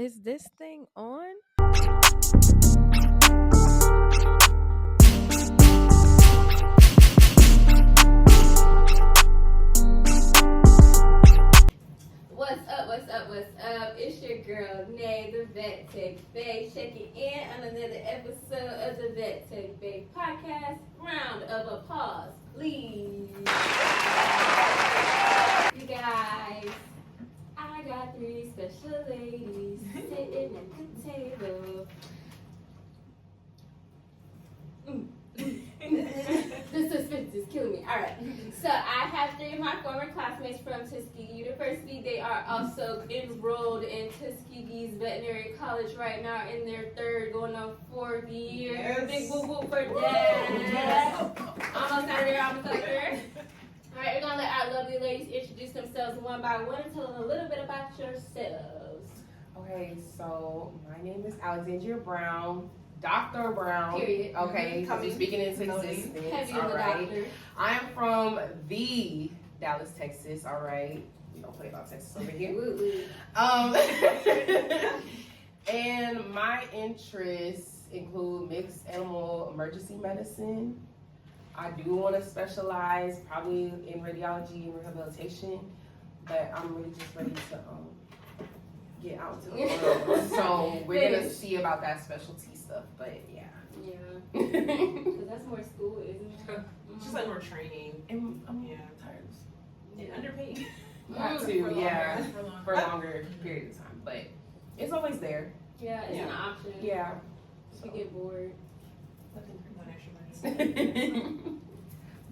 Is this thing on? What's up, what's up, what's up? It's your girl, Nay, the Vet Tech Bae, checking in on another episode of the Vet Tech Bae podcast. Round of applause, please. You guys, I got 3 special ladies sitting at the table. The suspense is killing me. All right. So I have 3 of my former classmates from Tuskegee University. They are also enrolled in Tuskegee's veterinary college right now in their 3rd, going on 4th year. Yes. Big whoop whoop for that. Almost out of there, almost out of there. All right, we're gonna let our lovely ladies introduce themselves one by one and tell them a little bit about yourselves. Okay, so my name is Alexandria Brown, Dr. Brown. Period. Okay, Coming. speaking into existence. Heavy All on the right. doctor. I am from the Dallas, Texas. All right, we don't play about Texas over here. Woo woo. And my interests include mixed animal emergency medicine. I do want to specialize probably in radiology and rehabilitation, but I'm really just ready to get out to the world. So we're gonna see about that specialty stuff, but yeah. Yeah. Because that's more school, isn't it? It's just like more training And I'm Yeah. tired. and underpaid. Have Mm. to, yeah, For for a longer period of time, but it's always there. Yeah, it's an Yeah. option. Yeah. If you get bored. One extra money.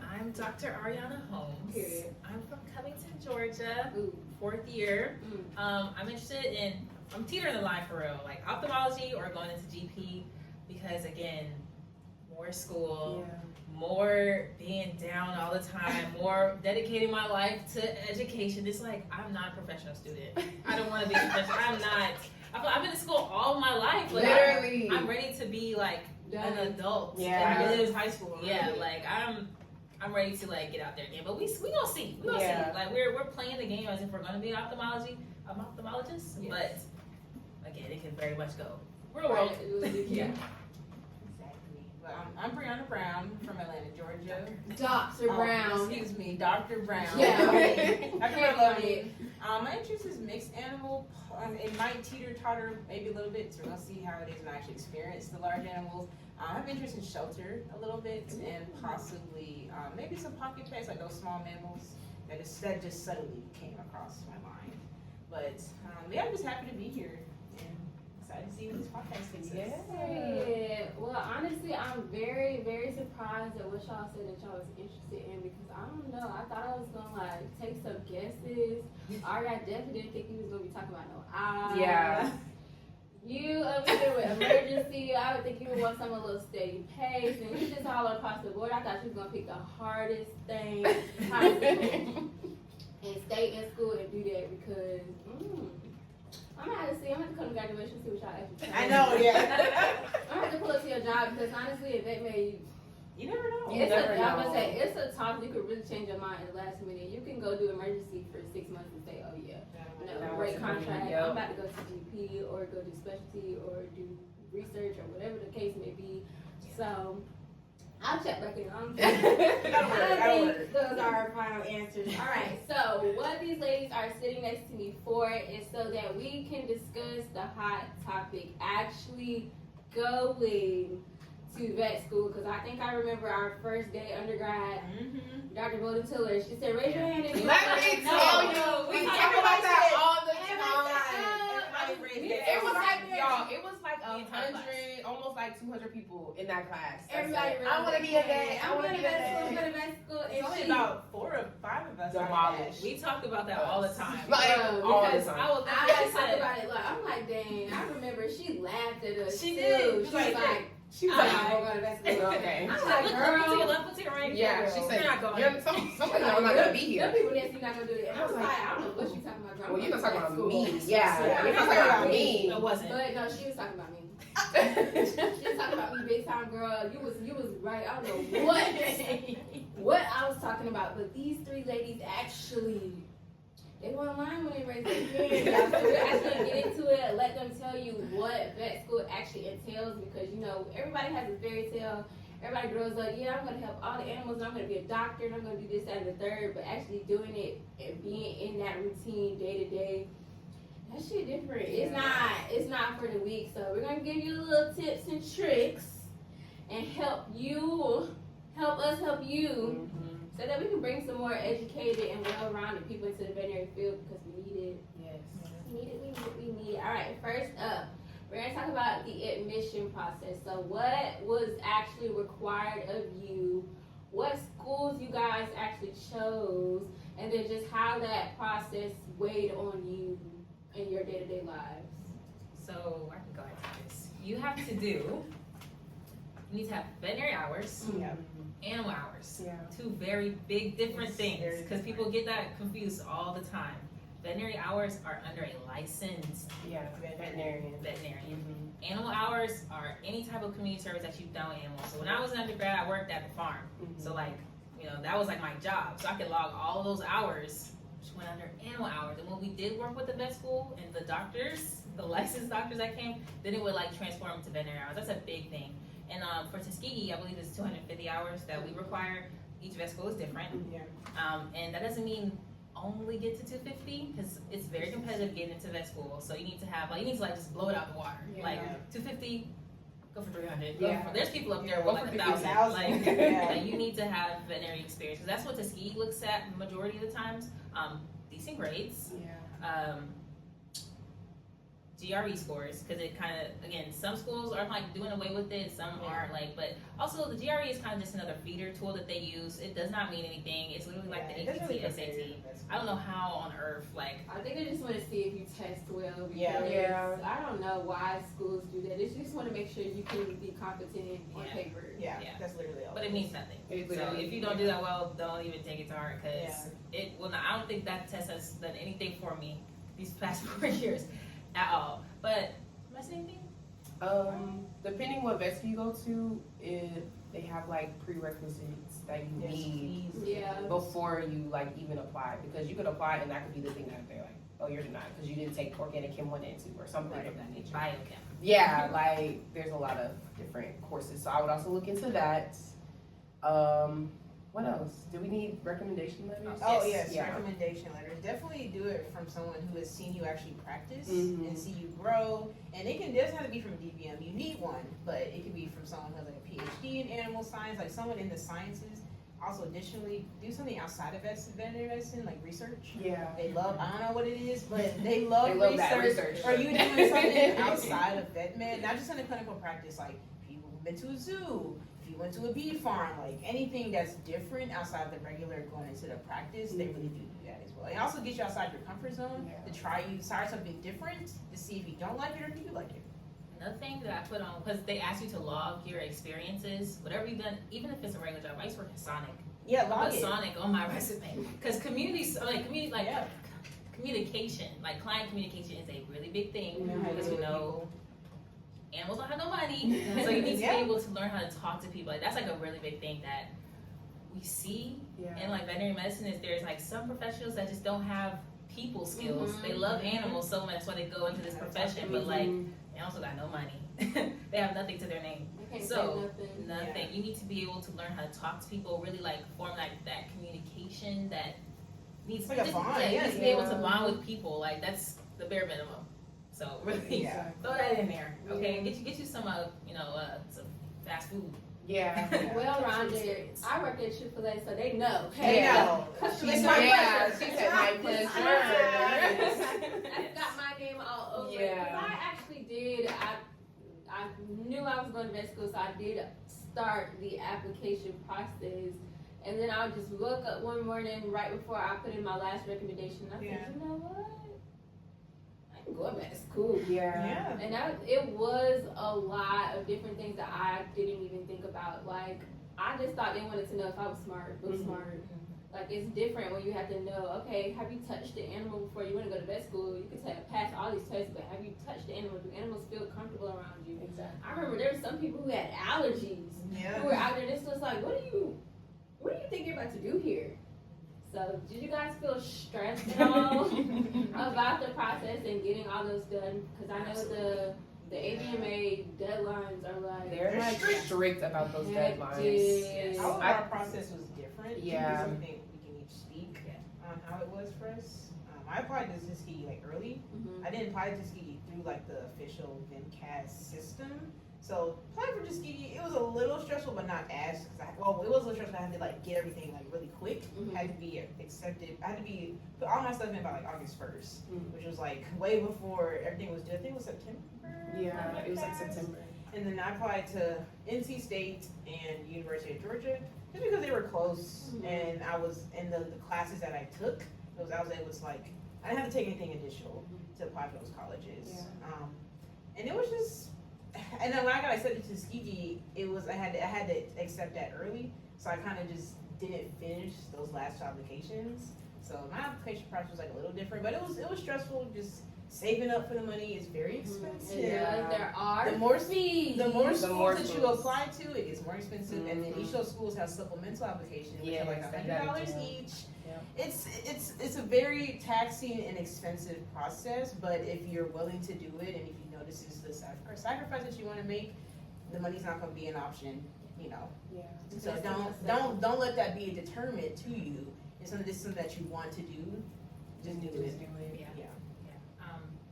I'm Dr. Ariana Holmes. Period. I'm from Covington, Georgia, Ooh. 4th year. Mm. I'm interested in, I'm teetering the line for real, like ophthalmology or going into GP because again, more school, more being down all the time, more dedicating my life to education. It's like, I'm not a professional student. I don't want to be a professional. I've been in school all my life. Like, Literally. I'm ready to be like an adult. Yeah. And It is high school. yeah, like I'm ready to like get out there again. But we gonna see. We gonna Yeah. see. Like we're playing the game as if we're gonna be an ophthalmologist. Yes. But again, it can very much go. Real world. Yeah. Exactly. Well, I'm Brianna Brown from Atlanta, Georgia. Dr. Brown. Excuse me, Dr. Brown. Yeah. Dr. Heavy Brown. on it. My interest is mixed animal. It might teeter-totter maybe a little bit, so we're going to see how it is when I actually experience the large animals. I have interest in shelter a little bit and possibly maybe some pocket pets, like those small mammals that just suddenly came across my mind. But yeah, I'm just happy to be here and excited to see what this podcast takes us. Yeah. Well, honestly, I'm very, very surprised at what y'all said that y'all was interested in because I don't know. I thought I was gonna like take some guesses. Ari, I definitely didn't think you was gonna be talking about no eyes. Yeah. You up here with emergency, I would think you would want some a little steady pace, and you just all across the board. I thought you was gonna pick the hardest thing possible and stay in school and do that because I'm gonna have to see. I'm gonna have to come to graduation and see what y'all actually. I know, yeah. I'm gonna have to pull up to your job because honestly, if they may, You never know. You never I'm know. gonna say it's a talk. You could really change your mind at the last minute. You can go do emergency for 6 months and say, oh yeah. No, That great was amazing, contract. yep. I'm about to go to GP or go do specialty or do research or whatever the case may be. So I'll check back in. I think those are our final answers. All right. So what these ladies are sitting next to me for is so that we can discuss the hot topic actually going to vet school because I think I remember our first day undergrad. Dr. Golden Tiller, she said, raise your hand if you Let me tell you, we talk about that all the Everybody time. raised their It was hand. like, y'all, it was like 100, almost like 200 people in that class. that Everybody said, I want to be a vet. I want to be a I'm vet. going to vet school. It's only And about 4 or 5 of us. Demolished. We talk about that all the time. Like, Bro, all the Because time. I was I like, always talk about it. Like, I'm like, dang, I remember she laughed at us. She too. did. She was Like, like, She was I'm like, not going to vet school. okay. I'm Look, like, look to girl. your left, look to your right. Yeah, she said, You're not going. some of them are not going to be Some here. people didn't see not going to do it. And I was like, I don't know what you talking about, girl. Well, you're not talking about School. me. Yeah, Yeah, you're talking about me. It wasn't. But no, she was talking about me. She was talking about me big time, girl. You was right. I don't know what I was talking about. But these 3 ladies actually, they were online when they raise their hand, y'all. So we're actually gonna get into it, let them tell you what vet school actually entails, because you know everybody has a fairy tale. Everybody grows up, yeah, I'm gonna help all the animals, and I'm gonna be a doctor, and I'm gonna do this, that, and the third. But actually doing it and being in that routine day to day, that shit different. It's not for the weak. So we're gonna give you little tips and tricks and help us help you, so that we can bring some more educated and well-rounded people into the veterinary field, because we need it. Yes. We need it. All right, first up, we're going to talk about the admission process. So what was actually required of you, what schools you guys actually chose, and then just how that process weighed on you in your day-to-day lives. So I can go into this. You have to do, you need to have veterinary hours, Yeah. animal hours. Yeah. Two very big different It's things, very because people get that confused all the time. Veterinary hours are under a licensed Yeah. Veterinarian. veterinarian. Animal hours are any type of community service that you've done with animals. So when I was an undergrad, I worked at the farm. So like, you know, that was like my job. So I could log all of those hours, which went under animal hours. And when we did work with the vet school and the doctors, the licensed doctors that came, then it would like transform to veterinary hours. That's a big thing. And for Tuskegee, I believe it's 250 hours that we require. Each vet school is different. Yeah. And that doesn't mean only get to 250, because it's very competitive getting into vet school. So you need to have just blow it out the water. Yeah. Like 250, go for 300. Yeah. There's people up there Go with for like 1,000. 50,000. Like, Yeah. like you need to have veterinary experience, because that's what Tuskegee looks at majority of the times. Decent grades. Yeah. GRE scores, because it kind of, again, some schools are like doing away with it, some aren't, like, but also the GRE is kind of just another feeder tool that they use. It does not mean anything. It's literally like the APT, SAT. I don't know how on earth, like, I think they just want to see if you test well. Because Yeah. I don't know why schools do that. They just want to make sure you can be competent on Yeah. paper. Yeah. Yeah. That's literally all. but it means nothing. It So literally- if you don't do that well, don't even take it to heart, because it will not. I don't think that test has done anything for me these past 4 years at all. But am I saying anything? Depending what vet school you go to, if they have like prerequisites that you need Yeah. before you like even apply, because you could apply and that could be the thing that they're like, oh, you're denied because you didn't take organic chem 1 and 2 or something of that nature. Biochem. Yeah, like there's a lot of different courses, so I would also look into that. What else? Do we need recommendation letters? Oh yes, Yeah. recommendation letters. Definitely do it from someone who has seen you actually practice Mhm. and see you grow. And it doesn't have to be from DVM. You need one, but it could be from someone who has like a PhD in animal science, like someone in the sciences. Also, additionally, do something outside of veterinary medicine, like research. Yeah. They love, I don't know what it is, but they love, They love that research. research. Or you doing something outside of vet med, not just in the clinical practice, like people who've been to a zoo, if you went to a bee farm, like anything that's different outside of the regular going into the practice, they really do that as well. It also gets you outside your comfort zone to try something different to see if you don't like it or if you do like it. Another thing that I put on, because they ask you to log your experiences, whatever you've done, even if it's a regular job. I used to work in Sonic. Yeah, I log put it. Sonic on my resume, because communication, like client communication, is a really big thing. Because we know animals don't have no money, so you need to Yeah. be able to learn how to talk to people. Like, that's like a really big thing that we see Yeah. in like veterinary medicine. Is there's like some professionals that just don't have people skills. Mhm. They love animals so much, that's why they go into this profession. But like, they also got no money. They have nothing to their name. They can't So, say nothing. Nothing. You need to be able to learn how to talk to people, really like form like that communication that needs It's like a just- bond, yeah, you yeah, need to be able to yeah. bond with people. Like, that's the bare minimum. So really, Yeah. throw that in there, okay? Yeah. Get you some some fast food. Yeah. Well-rounded. Experience. I work at Chick-fil-A, so they know. They Yeah. know. Customer She's service. my Yeah, pleasure. she said my pleasure. I've got my name all over it. 'Cause Yeah. I actually did. I knew I was going to vet school, so I did start the application process. And then I would just woke up one morning right before I put in my last recommendation. I Yeah. said, you know what? I'm going back to school. Yeah. Yeah. And it was a lot of different things that I didn't even think about. Like, I just thought they wanted to know if I was smart, book Mhm. smart. Like, it's different when you have to know, okay, have you touched the animal before you want to go to vet school? You can pass all these tests, but have you touched the animal? Do animals feel comfortable around you? Exactly. I remember there were some people who had allergies who were Yeah. out there. This was like, what do you think you're about to do here? So, did you guys feel stressed at all? I about the process and getting all those done? Because I know the ABMA deadlines are like They're like strict about those deadlines. hectic. All of our process was different. Yeah. So I think we can each speak on how it was for us. I applied to Tuskegee like early. Mhm. I didn't apply to Tuskegee through like the official VMCAS system. So applying for Tuskegee, it was a little stressful, but not as. It was a little stressful. I had to like get everything like really quick. Mhm. Had to be accepted. I had to be put all my stuff in by like August 1st, which was like way before everything was due. I think it was September. Yeah, it was like VMCAS. September. And then I applied to NC State and University of Georgia just because they were close, Mhm. and I was in the classes that I took. I was able to like I didn't have to take anything additional to apply for those colleges. Yeah. And it was just, and then when I got accepted to Tuskegee, it was I had to accept that early, so I kind of just didn't finish those last two applications. So my application process was like a little different, but it was stressful. Just saving up for the money is very expensive. Yeah, there are The more fees. The more The schools more that you schools. apply to, it gets more expensive, and then each of those schools have supplemental applications, which are like Yes, they got it $100 too. each. Yeah. It's a very taxing and expensive process, but if you're willing to do it, and if you know this is the sacrifice that you want to make, the money's not going to be an option, you know. Yeah. So don't let that be a deterrent to you. It's something that you want to do. Just do it. Just do it. Yeah. Yeah.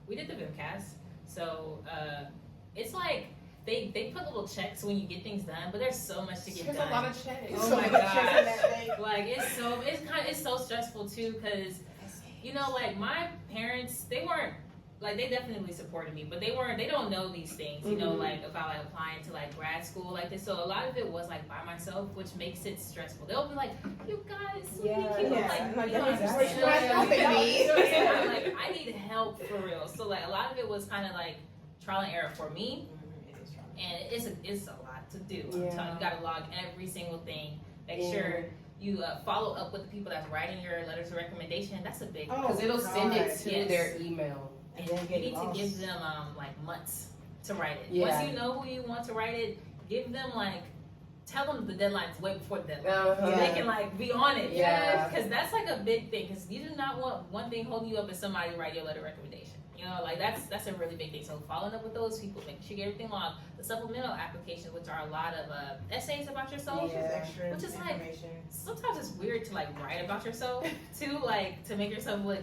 We did the VMCAS, so it's like they put little checks when you get things done, but there's so much to get There's done. a lot of checks. Oh So my much checks in gosh. that thing. Like it's so stressful too, because you know, like my parents, they definitely supported me, but they don't know these things, you know, Mhm. like about like applying to like grad school like this. So a lot of it was like by myself, which makes it stressful. They'll be like, "You guys, sweetie, Yeah. you know, Yeah. like, Like, you know, that's I'm what just you're chilling." helping me. You know what I'm saying? I'm like, I need help for real. So like a lot of it was kind of like trial and error for me, It is strong. and it's a lot to do. I'm Yeah. telling you, you gotta log every single thing. Make Yeah. sure you follow up with the people that's writing your letters of recommendation. That's a big Oh, Because it'll send it God, to yes. their email. and then you get need to lost. give them like months to write it. Yeah. Once you know who you want to write it, give them like tell them the deadline's way before the deadline. Uh-huh. So they can like be on it. Yeah. Because that's like a big thing. Because you do not want one thing holding you up as somebody write your letter of recommendation. You know, like that's a really big thing. So following up with those people, making sure you get everything logged. The supplemental applications, which are a lot of essays about yourself. Yeah. Just extra Which is like- information. Sometimes it's weird to like write about yourself too, like to make yourself look.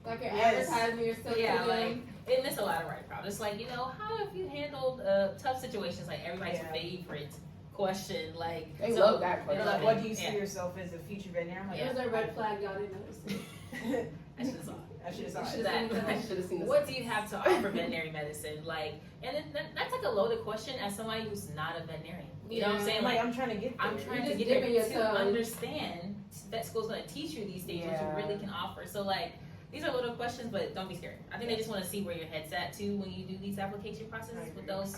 Like you're Yes. advertising yourself Yeah, to them. And it's a lot of writing problems. It's like, you know, how have you handled tough situations? Like everybody's Yeah. favorite question. Like They so- love that They're question. like, what do you see Yeah. yourself as a future veterinarian? I'm like, It was a red flag, y'all didn't notice it. I should have saw it. I should have saw Should it. that- I should have seen this. What do you have to offer veterinary medicine? Like, and then that's like a loaded question as somebody who's not a veterinarian. You know what I'm Yeah. saying? Like, Like, I'm trying to get there. I'm trying You're to just get dipping your them to toe. understand that school's going to teach you these things, what Yeah. you really can offer. So, like, these are little questions, but don't be scared. I think they just want to see where your head's at too when you do these application processes with those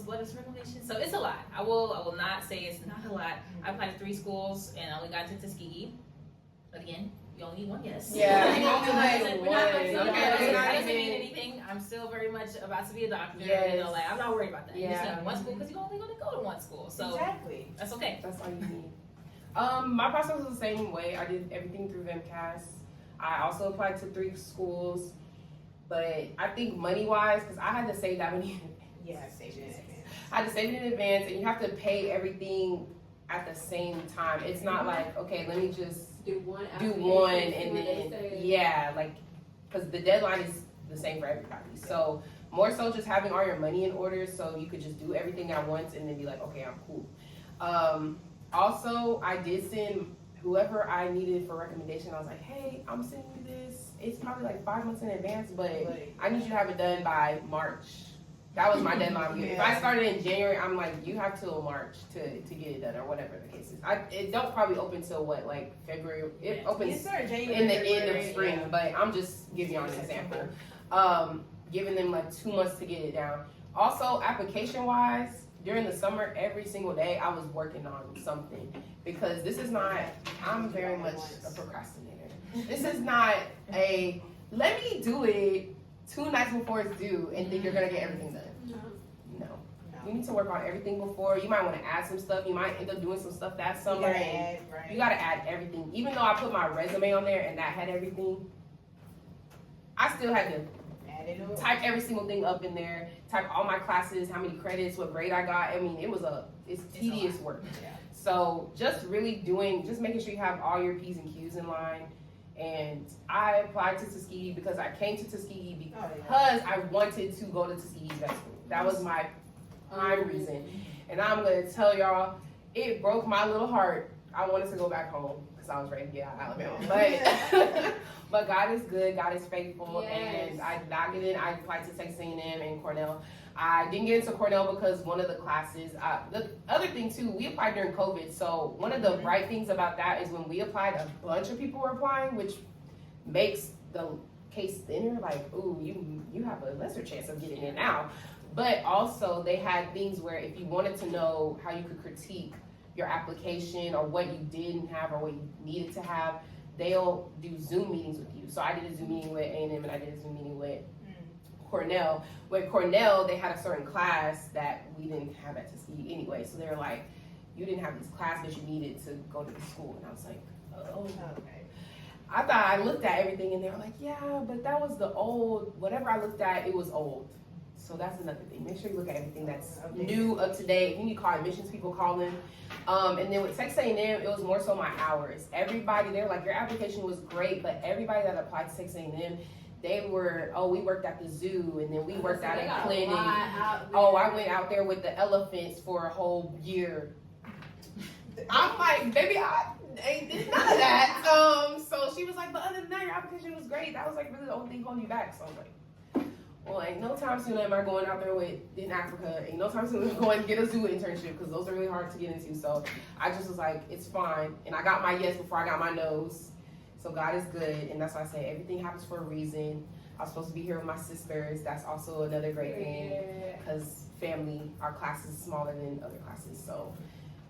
letters of recommendation. So it's a lot. I will not say it's not a lot. I applied to 3 schools and I only got to Tuskegee. But again, you only need one yes. Yeah, You you only know, need we're not one. like, Okay, that not doesn't even- mean anything. I'm still very much about to be a doctor. Yes. You know, like I'm not worried about that. You just Yeah. need one school because you're only going to go to one school. So Exactly. that's okay. That's all you need. My process was the same way. I did everything through VMCAS. I also applied to 3 schools, but I think money-wise, because I had to save that money. Yeah, save it in advance. I had to save it in advance, and you have to pay everything at the same time. It's not like, okay, let me just Do one do application, one see and what they then, say. yeah, like, because the deadline is the same for everybody. So more so just having all your money in order so you could just do everything at once and then be like, okay, I'm cool. Also, I did send whoever I needed for recommendation. I was like, hey, I'm sending you this. It's probably like 5 months in advance, but I need you to have it done by March. That was my deadline. If I started in January, I'm like, you have till March to get it done or whatever the case is. It don't probably open till what, like February? It You opens start January, in the end February, of spring, yeah. but I'm just giving y'all an example. Giving them like 2 months to get it down. Also, application wise, during the summer, every single day I was working on something because this is not, I'm very much a procrastinator. This is not a, let me do it 2 nights before it's due and think you're gonna get everything done. No. You need to work on everything before. You might want to add some stuff. You might end up doing some stuff that summer. You gotta and add, right? you gotta add everything. Even though I put my resume on there and that had everything, I still had to Add it up. type every single thing up in there, type all my classes, how many credits, what grade I got. I mean, it's tedious work. Yeah. So just really just making sure you have all your P's and Q's in line. And I applied to Tuskegee because I came to Tuskegee because I wanted to go to Tuskegee Vet School. That was my prime reason. And I'm gonna tell y'all, it broke my little heart. I wanted to go back home because I was ready to get out of Alabama. But God is good, God is faithful, Yes. and I got it in. I applied to Texas A&M and Cornell. I didn't get into Cornell because one of the classes, the other thing too, we applied during COVID. So one of the bright things about that is when we applied, a bunch of people were applying, which makes the case thinner. Like, ooh, you have a lesser chance of getting in now. But also they had things where if you wanted to know how you could critique your application or what you didn't have or what you needed to have, they'll do Zoom meetings with you. So I did a Zoom meeting with A&M and I did a Zoom meeting with Cornell. With Cornell, they had a certain class that we didn't have at Tuskegee anyway. So they were like, you didn't have this class, but you needed to go to the school. And I was like, oh, okay. I thought I looked at everything and they were like, yeah, but that was the old, whatever I looked at, it was old. So that's another thing. Make sure you look at everything that's new, up to date. If you need to call admissions people, call them. And then with Texas A&M, it was more so my hours. Everybody, they were like, your application was great, but everybody that applied to Texas A&M, they were, we worked at the zoo, and then we worked out in clinic. I went out there with the elephants for a whole year. I'm like, baby, I ain't did none of that. So she was like, but other than that, your application was great. That was like really the only thing holding you back. So I was like, well, ain't no time soon am I going out there in Africa. Ain't no time soon I'm going to get a zoo internship because those are really hard to get into. So I just was like, it's fine. And I got my yes before I got my no's. So God is good. And that's why I say everything happens for a reason. I was supposed to be here with my sisters. That's also another great thing because family, our class is smaller than other classes. So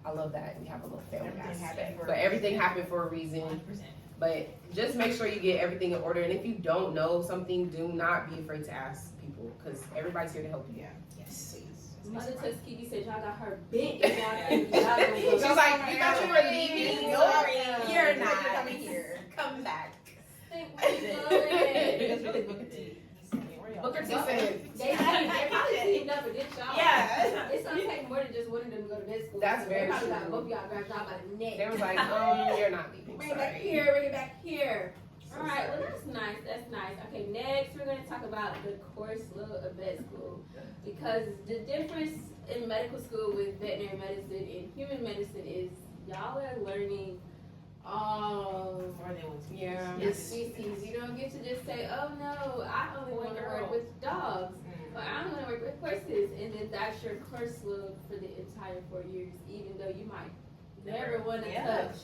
I love that. We have a little family aspect. But everything happened for a reason. 100%. But just make sure you get everything in order. And if you don't know something, do not be afraid to ask people because everybody's here to help you. Yeah. Yes. Mother Tuskegee said y'all got her bent. Y'all She's like, you thought you were leaving? Sorry. You're not. You're coming here. Come back. It's really Booker T. Booker T said. They probably teamed up against y'all. Yeah. It's gonna take more than just one of them to go to vet school. That's very They probably got true. both of y'all grabbed y'all by the neck. They was like, you're not leaving. Bring it back Sorry. here, bring it back here. So All right, sorry. well that's nice. That's nice. Okay, next we're going to talk about the course load of vet school because the difference in medical school with veterinary medicine and human medicine is y'all are learning all Yeah. the species. You don't get to just say, oh no, I only want to work with dogs. Or I only want to work with horses, and then that's your course load for the entire 4 years, even though you might never want to touch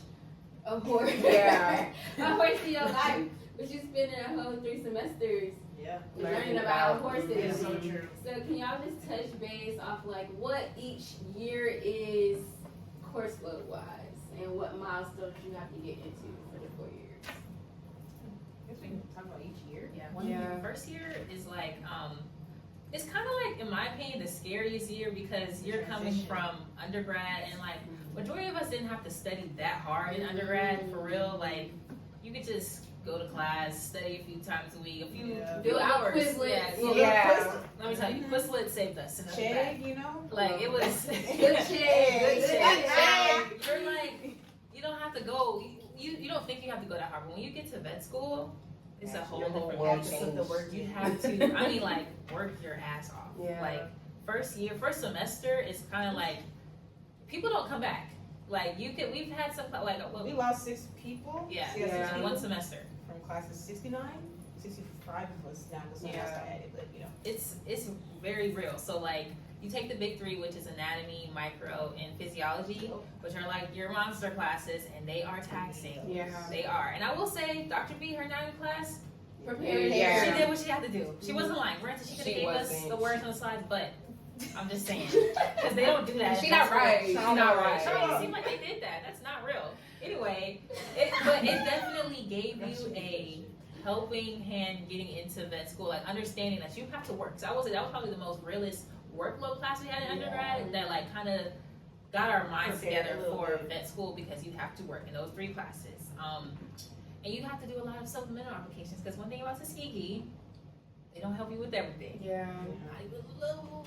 a horse. Yeah. A horse in your life, but you spending a whole 3 semesters Yeah. learning about horses. That's so true. So can y'all just touch base off like what each year is course load wise, and what milestones you have to get into for the 4 years? I guess we can talk about each year. Yeah. First year is like, it's kind of like, in my opinion, the scariest year because you're coming from undergrad and like, majority of us didn't have to study that hard in undergrad, for real. Like, you could just go to class, study a few times a week, a few Do hours. Quizlets. Yeah. Let me tell you, Quizlet saved us in undergrad. Shag, you know? Like, it was Good shade. Good shade. shade. You're like, you don't have to go. You don't think you have to go that hard. But when you get to vet school, it's a whole Your whole different world beast. changed. You have to. I mean, like, work your ass off. Yeah. Like, first semester is kind of like people don't come back. Like, we've had some like We lost 6 people. yeah, Yeah. one semester. From class of 69, 65 of us now because someone else got added, but you know. It's very real. So like you take the big 3, which is anatomy, micro, and physiology, which are like your monster classes, and they are taxing. Yeah. They are. And I will say, Dr. B, her anatomy class, Preparing. Yeah. she did what she had to do. She wasn't lying. Granted, she could have She gave us wasn't. the words on the slides, but I'm just saying. Because they don't do that. She in not vet school. right. She not right. It doesn't seem like they did that. That's not real. Anyway, but it definitely gave you a helping hand getting into vet school, like understanding that you have to work. So that was probably the most realist workload class we had in undergrad that like kind of got our minds Prepared together a little for bit. vet school because you have to work in those 3 classes. And you have to do a lot of supplemental applications, because one thing about Tuskegee, they don't help you with everything. Yeah.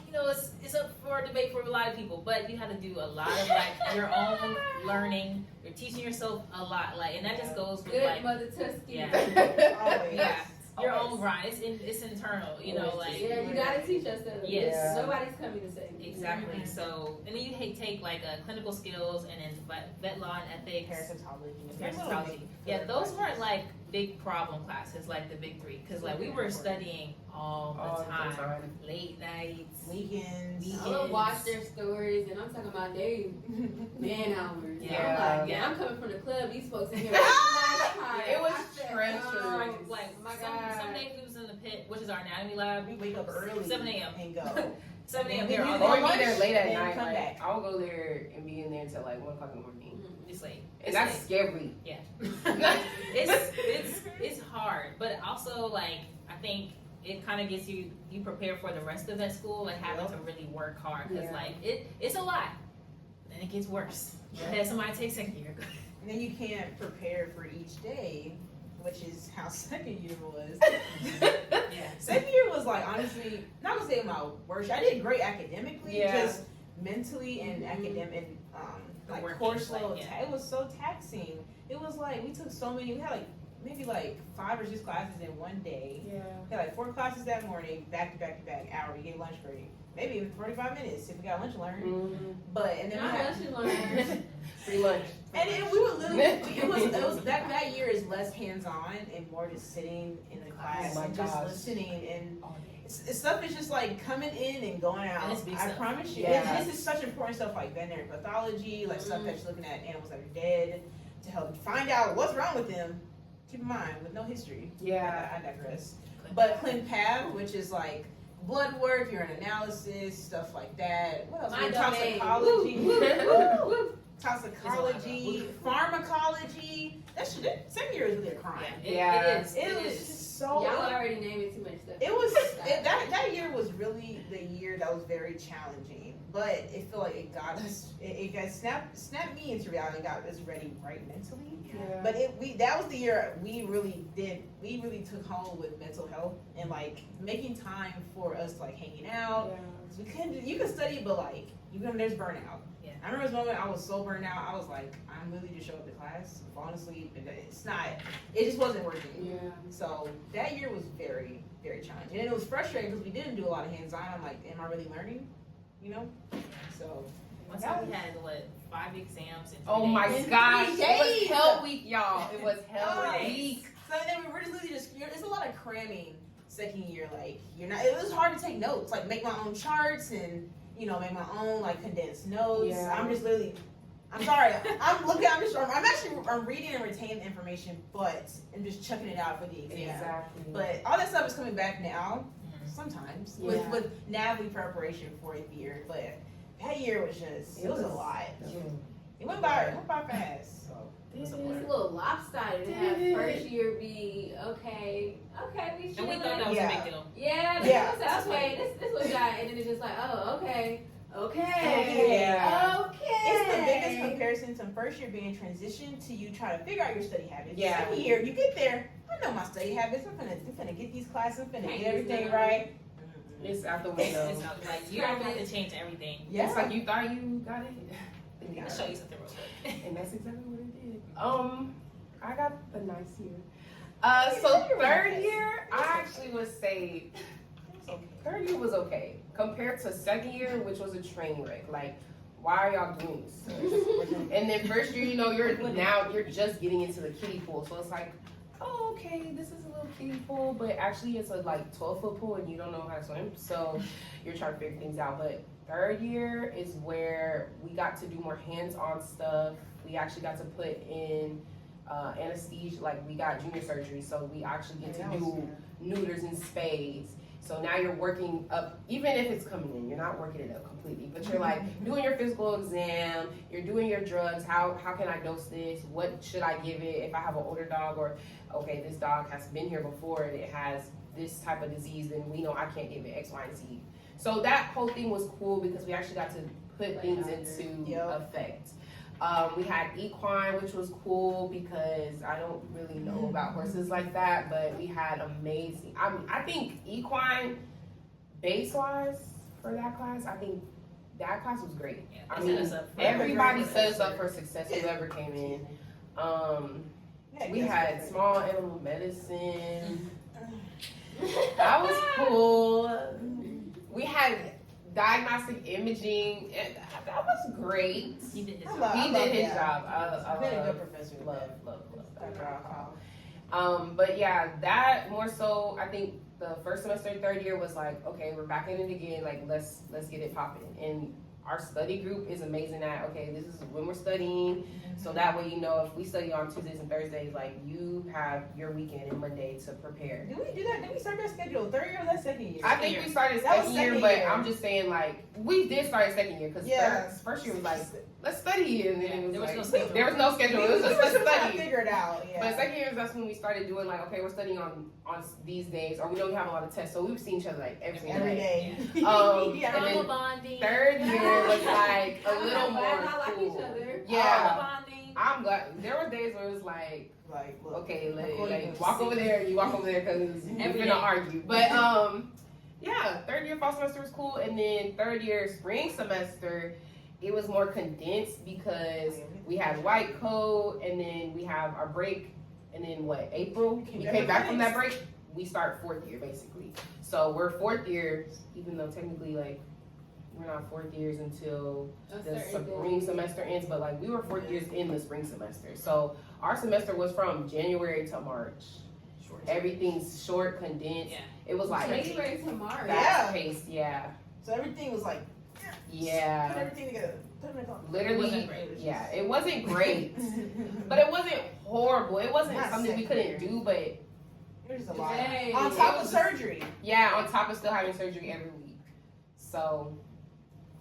You know, it's up for debate for a lot of people, but you have to do a lot of like your own learning. You're teaching yourself a lot, like, and that just goes with Good like, Mother Tuskegee. yeah, Always. yeah, your Always. own grind. It's internal, you know, like. Yeah, you gotta teach yourself. Yes. Nobody's coming to save you. Exactly. So, and then you take like clinical skills and then vet law and ethics, parasitology. Yeah, those weren't like big problem classes like the big three, because like we were studying all the time, late nights, Weekends. I would watch their stories, and I'm talking about they man hours. Yeah. I'm like, I'm coming from the club. These folks in here. It was treacherous. like Oh my some God. days we was in the pit, which is our anatomy lab. We wake up early. 7 a.m. And go. 7 a.m. And there then all you Or day. go be there late at Then night. come Like, back. I'll go there and be in there until like 1 o'clock in the morning. It's late. And that's scary. Yeah. it's hard, but also like I think it kind of gets you prepare for the rest of that school, like having to really work hard, because Yeah. like it's a lot, then it gets worse. Yeah. Then somebody takes second year. And then you can't prepare for each day, which is how second year was. Yeah. Second year was like, honestly, not gonna say my worst. I did great academically, Yeah. just mentally and academic and like Working, course like, load. yeah. It was so taxing. It was like we took so many. We had like maybe like 5 or 6 classes in one day. Yeah. We had like 4 classes that morning, back to back to back hour. We gave lunch break, maybe even 45 minutes if we got lunch learned. Mm-hmm. But and then we had. Free lunch. And then we were literally, it was that year is less hands-on and more just sitting in the class Oh my and just gosh. listening, and it's stuff is just like coming in and going out. And it's big I stuff. promise you, Yeah. this is such important stuff like veterinary pathology, like stuff that's looking at animals that are dead to help find out what's wrong with them. Keep in mind, with no history. Yeah. I digress. But ClinPav, which is like blood work, urine analysis, stuff like that. What else? My Toxicology. domain. Toxicology, pharmacology. That second year is really a crime. Yeah. It is. It was just so. Y'all already naming too much stuff. It was that year was really the year that was very challenging, but it felt like it got us. It got snapped me into reality. Got us ready right mentally. Yeah. But that was the year we really took home with mental health and like making time for us like hanging out. Yeah. We couldn't. You can study, but like there's burnout. Yeah. I remember this moment I was so burned out. I was like, I'm really just show up to class, falling asleep, and it just wasn't working. Yeah. So that year was very, very challenging, and it was frustrating because we didn't do a lot of hands-on. I'm like, am I really learning? You know? So One time we had 5 exams in 3 Oh my days. gosh. 3 It was days. hell week, y'all. It was hell Yes. week. So then we were literally it's a lot of cramming second year. Like it was hard to take notes, like make my own charts and make my own like condensed notes. Yeah. I'm just literally. I'm sorry. I'm reading and retaining the information, but I'm just chucking it out for the exam. Exactly. But all that stuff is coming back now. Sometimes Yeah. with NAVLE preparation for a year, but that year was just it was a lot. It went by fast. So It's a little lopsided to have first year be okay, we should. And we thought that was a big deal. Yeah, Yeah. yeah. Okay, this was that, and then it's just like, oh, okay. Yeah. It's the biggest comparison to first year being transition to you trying to figure out your study habits. Yeah. Second year, you get there. I know my study habits. I'm gonna get these classes. I'm gonna get everything right. It's out the window. It's out, like you don't have to change everything. Yeah. It's like you thought you got it. I'll show you something real quick. And that's exactly what it did. I got a nice year. So third year, I actually would say third year was okay compared to second year, which was a train wreck. Like, why are y'all doing this? And then first year, you're just getting into the kiddie pool, so it's like, oh, okay, this is a little kiddie pool, but actually it's a like 12-foot pool and you don't know how to swim, so you're trying to figure things out. But third year is where we got to do more hands-on stuff. We actually got to put in anesthesia, like we got junior surgery, so we actually get to do neuters and spades. So now you're working up, even if it's coming in, you're not working it up completely, but you're like doing your physical exam, you're doing your drugs, how can I dose this, what should I give it if I have an older dog, or okay, this dog has been here before and it has this type of disease, then we know I can't give it X, Y, and Z. So that whole thing was cool because we actually got to put things into effect. We had equine, which was cool because I don't really know about horses like that, but we had amazing. I think equine, base wise for that class, I think that class was great. Yeah, I they mean, set us up for everybody great set us up success. for success. Whoever came in. Yeah, We that's had good. small animal medicine. That was cool. We had diagnostic imaging. And that was great. He did his I job. love- He did his that. job. I Been a love, good professor. love Dr. Alcala. But yeah, that more so. I think the first semester, third year was like, okay, we're back in it again. Like let's get it popping. And our study group is amazing at, okay, this is when we're studying. So that way, you know, if we study on Tuesdays and Thursdays, like you have your weekend and Monday to prepare. Did we do that? Did we start that schedule third year or that second year? I think we started That was second year, second but year. I'm just saying, like, we did start second year because Yeah. first year was like, let's study, and then it was There was like, no schedule. there was no schedule. It was just we let's were trying to study. figure it out. Yeah. But second year, that's when we started doing like, okay, we're studying on these days, or we know we have a lot of tests, so we were seeing each other like every single Every day. day. Yeah. And Trauma then bonding. Third year was like a I'm little glad more I like cool. each other. Yeah. Trauma bonding. I'm glad. There were days where it was like, Like, look, okay, According like to walk the over there, you walk over there because we're Every gonna day. argue. But yeah, third year fall semester was cool, and then third year spring semester, it was more condensed because we had white code, and then we have our break, and then what? April we came back from that break. We start fourth year basically. So we're fourth year, even though technically like we're not fourth years until A the certain spring day. semester ends, but like we were fourth years in the spring semester. So our semester was from January to March. Everything's short, condensed. Yeah. It was like January to March. fast paced, yeah. So everything was like, put Yeah. everything together. Put them in the- Literally, wasn't great. yeah. It wasn't great, but it wasn't horrible. It wasn't Not something we couldn't secondary. do, but It was just a lot. Dang. On top of surgery. yeah, on top of still having surgery every week. So,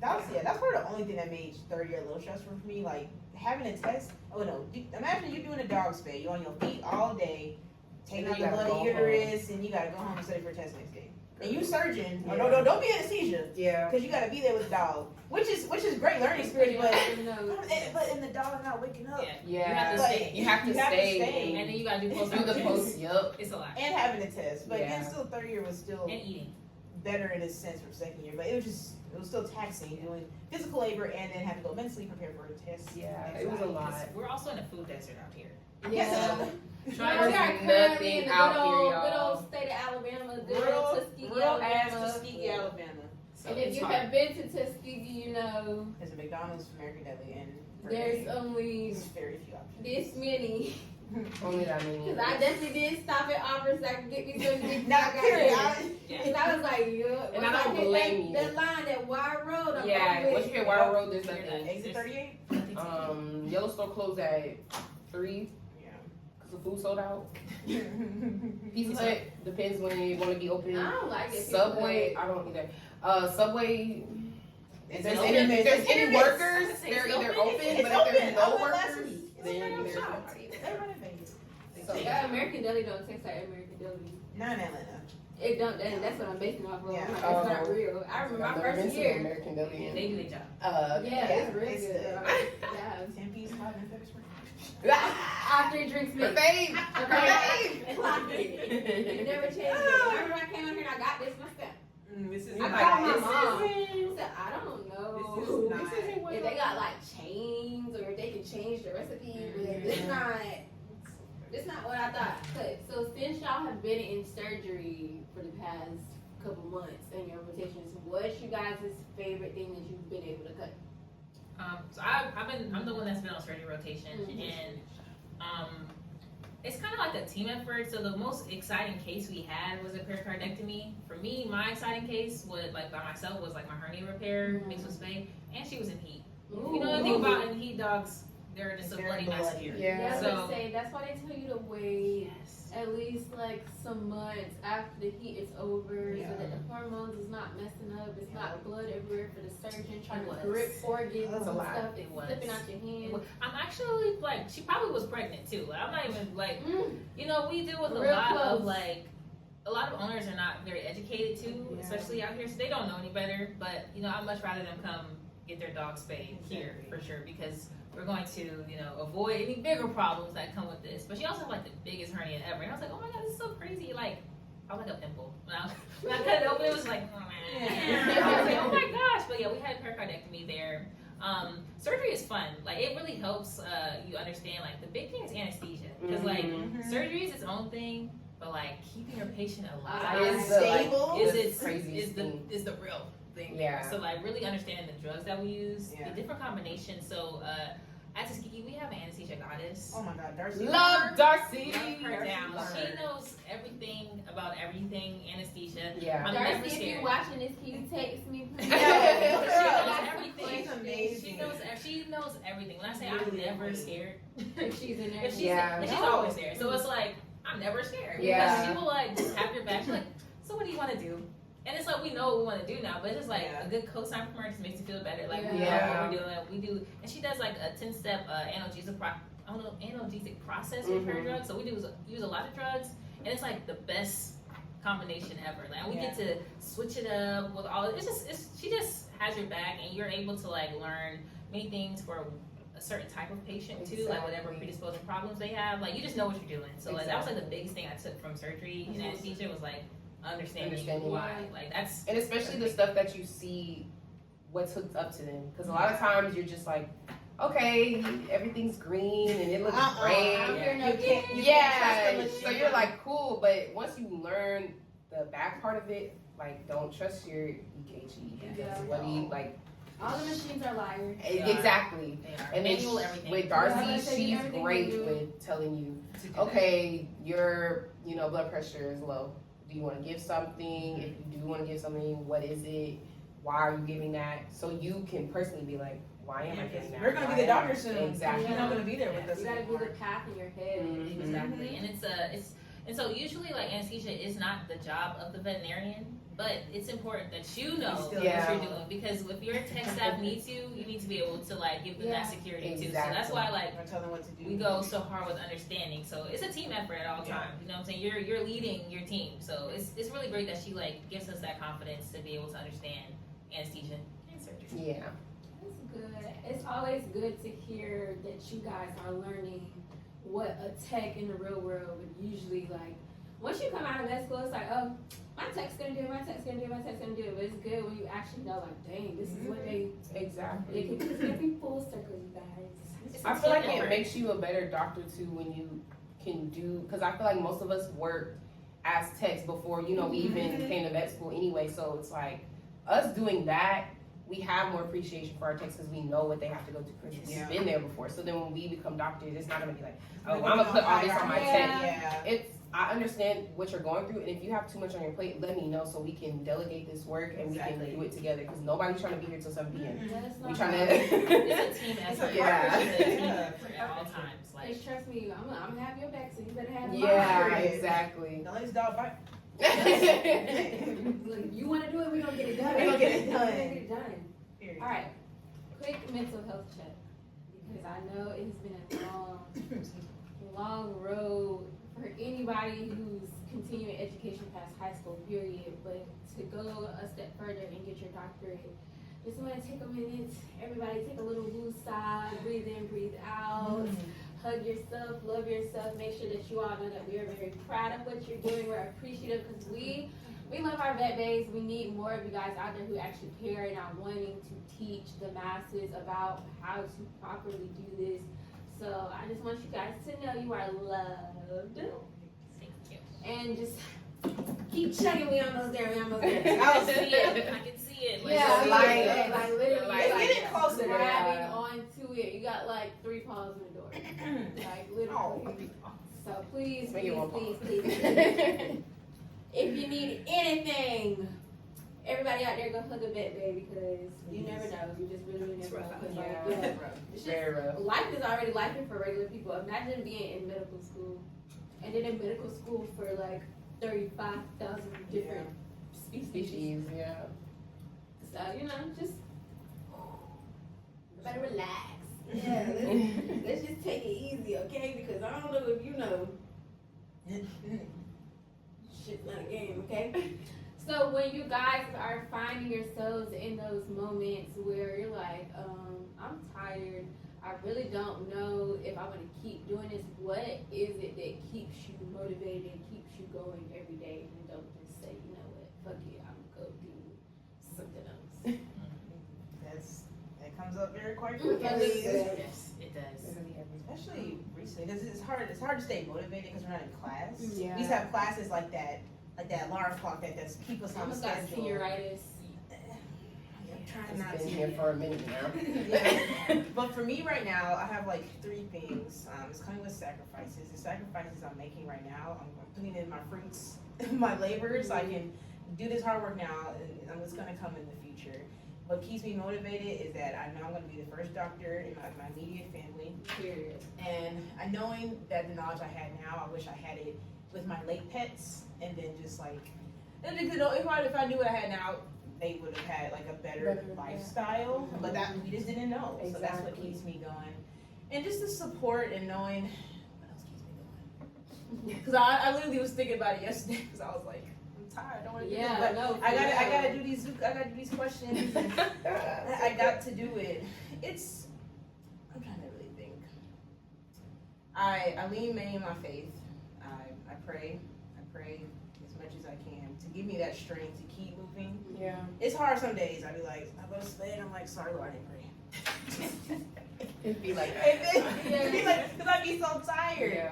That's probably the only thing that made third year a little stressful for me. Like having a test. Oh no! Imagine you doing a dog spay. You on your feet all day, taking And out then the you gotta bloody go uterus, and you gotta go home and study for a test next day. And you surgeon. Yeah. Oh, no, don't be anesthesia. yeah. Because you gotta be there with the dog, which is great learning experience. No. But in the dog not waking up Yeah. Yeah. You have to But stay. You have to stay. And then you gotta do post Do the post, yup. It's a lot. and having a test. But Yeah. again, still third year was still And eating. better in a sense from second year. But it was still taxing doing physical labor and then having to go mentally prepare for a test. Yeah, it was a lot. We're also in a food desert out here. Yeah. Trying There's We are to currently nothing in the out good here, old, y'all. good old state of Alabama, good old Real Tuskegee, ass Alabama. Tuskegee, Alabama. so And if it's you hard. have been to Tuskegee, you know There's a McDonald's, American Deli, and there's only there's very few options. this many. Only that many. Cause I definitely did stop at Auburn so I could get me something. Not period. Cause I was like, yeah. And I don't blame you. That line, that wide road. I'm Yeah, always- once you hit Wild Road, there's nothing. Exit 38? Yellowstone closed at 3 Yeah. because the food sold out. Pizza Hut depends when you want to be open. I don't like it. Subway, I don't either. Subway, if there's open. any, if there's It's any hit or miss. workers, It's they're open. either open, It's but if there's open. I no went last workers, week. It's then right on there's shop. nobody. They run in Vegas. So, That American Deli don't taste like American Deli. Not in Atlanta. It don't. That's what I'm basing off of. Yeah. I'm like, that's not Oh. real. I remember my I've never been first to year. American Deli. They do their job. Yeah, it's really it's good. good. Yeah. 10 piece hot and pepper spray. After it drinks Her me. babe, Okay. It never changed. I remember I came out here and I got this myself. This is I not- called my this mom. isn't- I said, I don't know. This is not- If they got like chains or if they can change the recipe, but it's not what I thought. So since y'all have been in surgery for the past couple months and your rotations, what's you guys' favorite thing that you've been able to cut? So I'm the one that's been on surgery rotation, and it's kind of like a team effort. So the most exciting case we had was a pericardectomy. For me, my exciting case was like by myself was like my hernia repair mixed with spay, and she was in heat. You know anything about in heat dogs? They're just a Very bloody mess bloody. here. Yeah, I was So- gonna say that's why they tell you to wait Yes. at least like some months after the heat is over, Yeah. so that the hormones is not messing up. It's not blood everywhere for the surgeon trying It to was. grip organs That's a and lot. stuff. It It's was. slipping out your hand. I'm actually like, she probably was pregnant too. I'm not even like, Mm. you know, we deal with a Real lot close. of like, a lot of owners are not very educated too, Yeah. especially out here, so they don't know any better. But you know, I'd much rather them come get their dog spayed here Exactly. for sure, because we're going to, you know, avoid any bigger problems that come with this. But she also had like the biggest hernia ever. And I was like, oh my God, this is so crazy. Like, I was like a pimple. When I cut it open, it was like, I was like, oh my gosh. But yeah, we had pericardectomy there. Surgery is fun. Like, it really helps you understand, like, the big thing is anesthesia. Because, like, surgery is its own thing, but, like, keeping your patient alive Is the real thing. Yeah. So, like, really understanding the drugs that we use, the different combinations. So, at Tuskegee, we have an anesthesia goddess. Oh my God, Darcy. Love Darcy. Love her down. Love She her. knows everything about everything anesthesia. Yeah. I'm never Darcy, if scared. you're watching this, can you text me, please? She knows everything. She's amazing. She knows everything. When I say Really I'm never amazing. scared, If she's in there. if she's, Yeah. and she's always there. So it's like I'm never scared. Yeah. Because she will like just have your back. She's like, so what do you want to do? And it's like we know what we want to do now, but it's just like a good cosign from her just makes you feel better. Like we know what we're doing. We do, and she does like a 10-step analgesic process with her drugs. So we use a lot of drugs, and it's like the best combination ever. Like we get to switch it up with all. She just has your back, and you're able to like learn many things for a certain type of patient too, like whatever predisposing problems they have. Like you just know what you're doing. So like that was like the biggest thing I took from surgery and anesthesia was like understanding why. Like that's and especially the stuff that you see, what's hooked up to them. Because a lot of times you're just like, okay, everything's green and it looks great. So you're like, cool, but once you learn the back part of it, like don't trust your EKG. Like all the machines are liars. Exactly. And then everything. with Darcy, she's great with telling you, okay, your blood pressure is low. Do you want to give something? If you do want to give something, what is it? Why are you giving that? So you can personally be like, why am I getting that? We're gonna be the doctor soon. Exactly. You're not gonna be there with us. You gotta do the path in your head. Exactly. And and so usually like anesthesia is not the job of the veterinarian, but it's important that you know what you're doing, because if your tech staff needs you, you need to be able to like give them that security too. So that's why like tell them what to do. We go so hard with understanding. So it's a team effort at all times. You know what I'm saying? You're leading your team. So it's really great that she like gives us that confidence to be able to understand anesthesia and surgery. Yeah. That's good. It's always good to hear that you guys are learning what a tech in the real world would usually like. Once you come out of vet school, it's like, oh, my tech's gonna do it, my tech's gonna do it, my tech's gonna do it. But it's good when you actually know, like, dang, this is what they. Exactly. It's gonna be full circle, you guys. I feel like it makes you a better doctor too when you can do, because I feel like most of us worked as techs before, we even came to vet school anyway. So it's like us doing that, we have more appreciation for our techs because we know what they have to go through because we've been there before. So then when we become doctors, it's not gonna be like, oh, I'm gonna put all this on my tech. I understand what you're going through, and if you have too much on your plate, let me know so we can delegate this work and we can do it together. Because nobody's trying to be here till 7 p.m. We trying to. It's a team effort. At all times. Like, trust me, I'm gonna have your back, so you better have mine. Yeah, exactly. Don't let this dog bite. Look, if you want to do it, we're gonna get it done. We're gonna get it done. We're gonna get it done. All right, quick mental health check, because I know it has been a long road for anybody who's continuing education past high school, period. But to go a step further and get your doctorate, just want to take a minute. Everybody take a little woosah, breathe in, breathe out. Hug yourself, love yourself. Make sure that you all know that we are very proud of what you're doing. We're appreciative because we love our vet bays. We need more of you guys out there who actually care and are wanting to teach the masses about how to properly do this. So I just want you guys to know you are loved. Thank you. And just keep chugging. We almost there. We almost there. I can see it. I can see it. Like literally, like getting closer. grabbing onto it. You got like 3 paws in the door. Like literally. So please, please. If you need anything, everybody out there go hug a vet baby, because you never know. You just really never know. It's Very rough. life is already life for regular people. Imagine being in medical school, and then in medical school for like 35,000 different species. Yeah. So just better relax. Yeah, let's just take it easy, okay? Because I don't know if you know. Shit's not a game, okay? So when you guys are finding yourselves in those moments where you're like, I'm tired, I really don't know if I'm gonna keep doing this. What is it that keeps you motivated and keeps you going every day and don't just say, you know what, fuck it, I'm gonna go do something else. That comes up very quite Yes. frequently. Yes, it does. Especially recently, because it's hard to stay motivated because we're not in class. Yeah. We used to have classes like that alarm clock that's keep us I'm on the gonna start schedule. senioritis. I'm trying It's not been to. here for a minute now. Yeah. But for me right now, I have like 3 things. It's coming with sacrifices. The sacrifices I'm making right now, I'm putting in my fruits, my labor, so I can do this hard work now, and it's gonna come in the future. What keeps me motivated is that I know I'm gonna be the first doctor in my immediate family. Period. And knowing that the knowledge I had now, I wish I had it with my late pets, and then just like, and you know, if I knew what I had now, they would have had like a better lifestyle. But that we just didn't know, so that's what keeps me going. And just the support and knowing what else keeps me going. Because I literally was thinking about it yesterday, because I was like, I'm tired, I don't want to do this, but no. I gotta do these questions. And I got to do it. I'm trying to really think. I lean mainly on my faith. I pray as much as I can to give me that strength to keep moving. Yeah. It's hard some days. I be like, I go to bed and I'm like, sorry, Lord, I didn't pray. It'd be like that. It'd be like, because I'd be so tired. Yeah.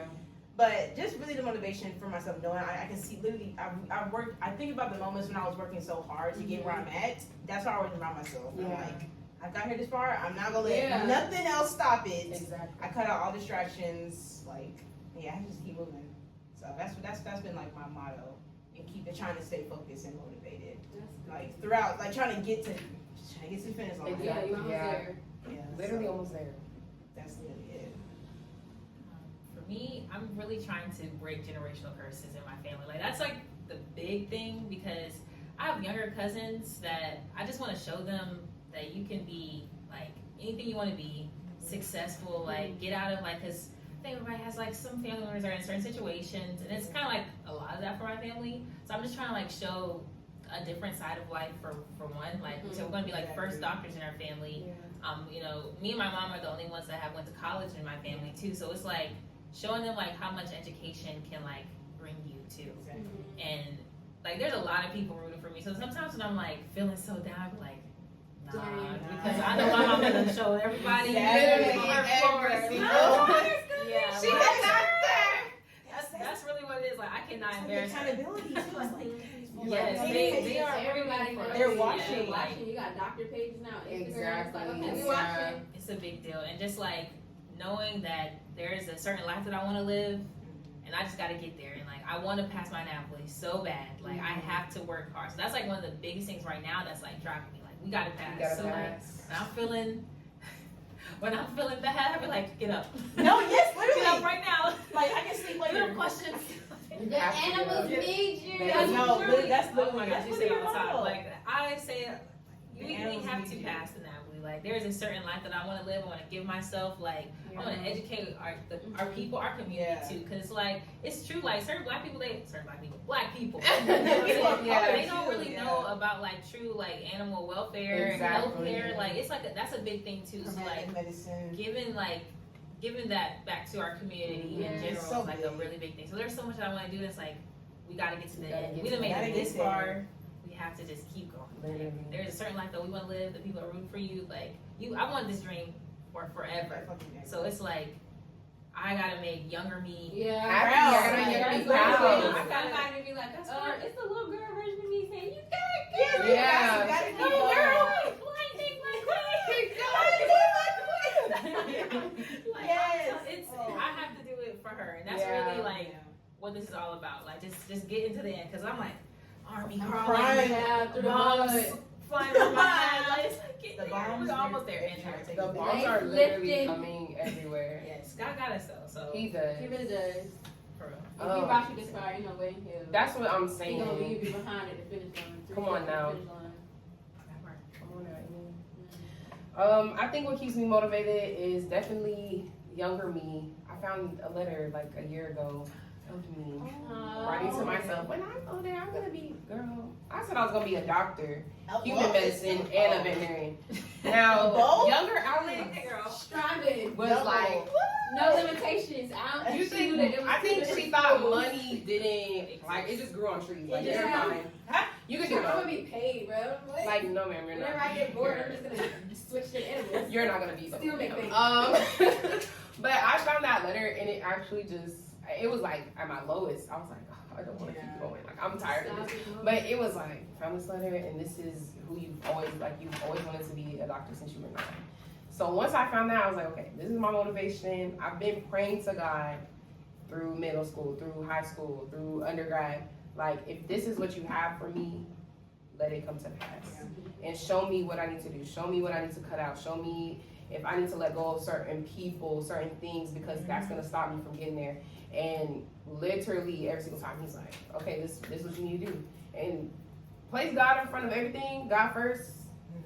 But just really the motivation for myself, knowing I can see literally, I think about the moments when I was working so hard to get where I'm at. That's how I was around myself. I'm Yeah. like, I got here this far, I'm not gonna let Yeah. nothing else stop it. Exactly. I cut out all distractions, like, yeah, I just keep moving. So that's been like my motto, and keep it, trying to stay focused and motivated. Like throughout, like trying to get to the finish line. Exactly. Yeah, you're almost Yeah. there. Yeah, Literally so almost there. that's really it. For me, I'm really trying to break generational curses in my family. Like that's like the big thing, because I have younger cousins that I just want to show them that you can be like anything you want to be, successful, like get out of like, because I think everybody has like some family members are in certain situations, and it's kind of like a lot of that for my family. So I'm just trying to like show a different side of life for one. Like so we're gonna be like first doctors in our family. You know, me and my mom are the only ones that have went to college in my family too. So it's like showing them like how much education can like bring you to. And like there's a lot of people rooting for me. So sometimes when I'm like feeling so down, I'm like, nah, because I know my mom doesn't show everybody. Yeah, She like, gets out that's really what it is. Like I cannot there. embarrass her. Accountability too. It's like, Yes, they are Everybody rooting knows. for They're us. watching. Yeah, like, You got doctor pages now. Instagram. Exactly. It's like, okay, we Yeah. watching. it's a big deal, and just like knowing that there is a certain life that I want to live, and I just got to get there. And like I want to pass my NAPLE so bad. Like I have to work hard. So that's like one of the biggest things right now that's like driving me. Like we got to pass. You gotta so like pass. when I'm feeling bad, I be like, get up. No, yes, Get literally. up right now. Like I can sleep Get later. up questions. The animals need you. That's No, literally, that's oh my literally- gosh, you that's say it all the literally time. your Like I say, The we animals have need to you. pass the NAPLE. Like there's a certain life that I want to live. I want to give myself. Like I want to educate our people, our community Yeah. too. Cause like it's true. Like black people, black people. Yeah. They don't really know about like true like animal welfare Exactly. and healthcare. Like it's like that's a big thing too. So like Medicine. giving that back to our community in Yeah, general it's so is like a big. really big thing. So there's so much that I want to do. That's like we got to get to the We gotta end. get We to done the made end. it this Gotta get far. We have to just keep going. Literally. There's a certain life that we want to live. The people are rooting for you. Like I want this dream for forever. So it's like I gotta make younger me. Yeah. Happy. Proud. I gotta make you proud. I got somebody to be like, it's the little girl version of me saying, you got it, girl. Yeah. You gotta keep Go, going. girl. Like, Yes. it's Oh. I have to do it for her, and that's Yeah. really like what this is all about. Like just get into the end, cause I'm like army I'm crawling, crying. Yeah, through the bombs mud. flying over my head. Like it's like get The there. bombs, We're almost there. they're And trying to take The it bombs They are literally lifted. coming everywhere. yes, God got us though. So He does. He really does. for real. If you watch it this far, ain't no way in hell. That's what I'm He saying. gonna leave you behind at the finish line. Come on now. Finish line. Come on now, Amy. I think what keeps me motivated is definitely younger me. I found a letter like a year ago of me writing to myself, when I'm older, I'm gonna be, girl, I I said I was gonna be a doctor, human Both? medicine, and a veterinarian. Now, Both? younger Alex Striving. was like, No limitations. I don't you think think? that it was I think she limited thought schools. money didn't like it just grew on trees. Like It you're just- fine. You can do I'm gonna it. be paid, bro. What? Like no, ma'am, you're Whenever not. I get bored, I'm just gonna switch to animals. You're not gonna be. Still make things. But I found that letter and it actually just it was like at my lowest. I was like, oh, I don't want to keep going. Like I'm tired of this. But it was like found this letter and this is who you've always wanted to be a doctor since you were 9. So once I found that, I was like, okay, this is my motivation. I've been praying to God through middle school, through high school, through undergrad. Like, if this is what you have for me, let it come to pass. And show me what I need to do. Show me what I need to cut out. Show me if I need to let go of certain people, certain things, because that's going to stop me from getting there. And literally every single time, he's like, okay, this is what you need to do. And place God in front of everything, God first.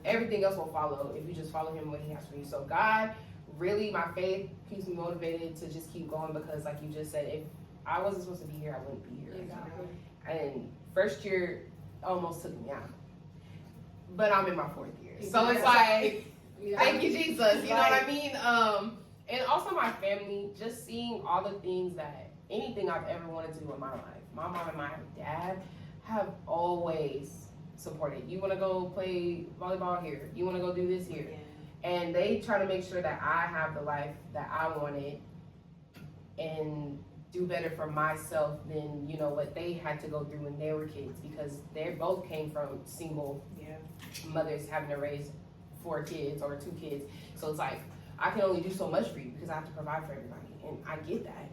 Everything else will follow if you just follow him what he has for you. So God, really, my faith keeps me motivated to just keep going because, like you just said, if I wasn't supposed to be here, I wouldn't be here. Exactly. And first year almost took me out, but I'm in my 4th year, so it's like, thank you, Jesus. You know what I mean? And also my family, just seeing all the things that anything I've ever wanted to do in my life, my mom and my dad have always supported. You want to go play volleyball here? You want to go do this here? And they try to make sure that I have the life that I wanted and do better for myself than, you know, what they had to go through when they were kids, because they both came from single mothers having to raise 4 kids or 2 kids. So it's like, I can only do so much for you because I have to provide for everybody. And I get that.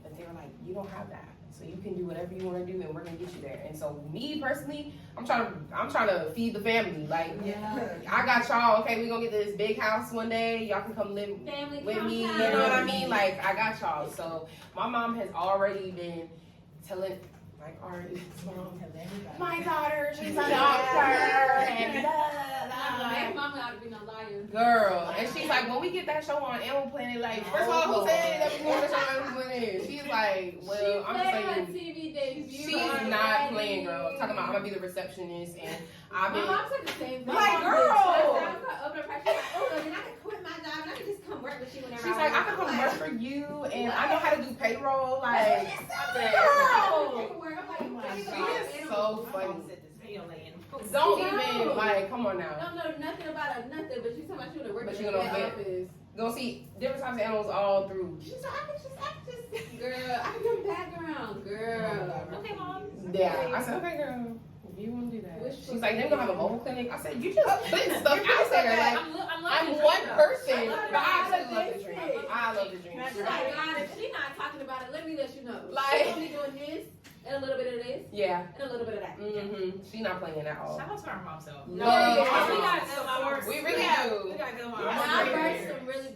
But they were like, you don't have that. So you can do whatever you want to do and we're going to get you there. And so me personally, I'm trying to feed the family. Like, I got y'all, okay, we're going to get this big house one day. Y'all can come live Family with me. You compound. know what I mean? Like, I got y'all. So my mom has already been telling, like, already, my daughter, she's a doctor. And My mama ought to be no liar. girl, and she's like, when we get that show on Animal Planet, like, first of all, who said that we want to show on Animal Planet? She's like, well, I'm just saying, TV debut. she's not playing, girl. Talking about I'm gonna be the receptionist, and I've My been mom said the same thing. like, My mom girl. did. She's like, oh, then I can quit my job and I can just come work with you whenever She's like, I can come work for you, and I know how to do payroll. Like, girl, she is so funny. Don't even like, come on now. Don't know nothing about her, nothing, but she's talking about she would have worked But in you the gonna vet vet. office. Go see different types of animals all through. She's like, I can just, girl, I can do background, girl. Okay, mom. Yeah, I said, okay, girl, if you want to do that. Which She's like, they're gonna have a mobile clinic. I said, you just putting stuff out there. Like, I'm loving one it. person, I love but I it. absolutely love the dream. I love the dream. She's like, God, if she's not talking about it, let me let you know. Like- She's only doing this, and a little bit of this, Yeah. and a little bit of that. Mm-hmm. She not playing at all. Shout out to our moms though. No, Yeah. We got good moms. We really do. We got good moms. Yeah. And I great birthed parents. some really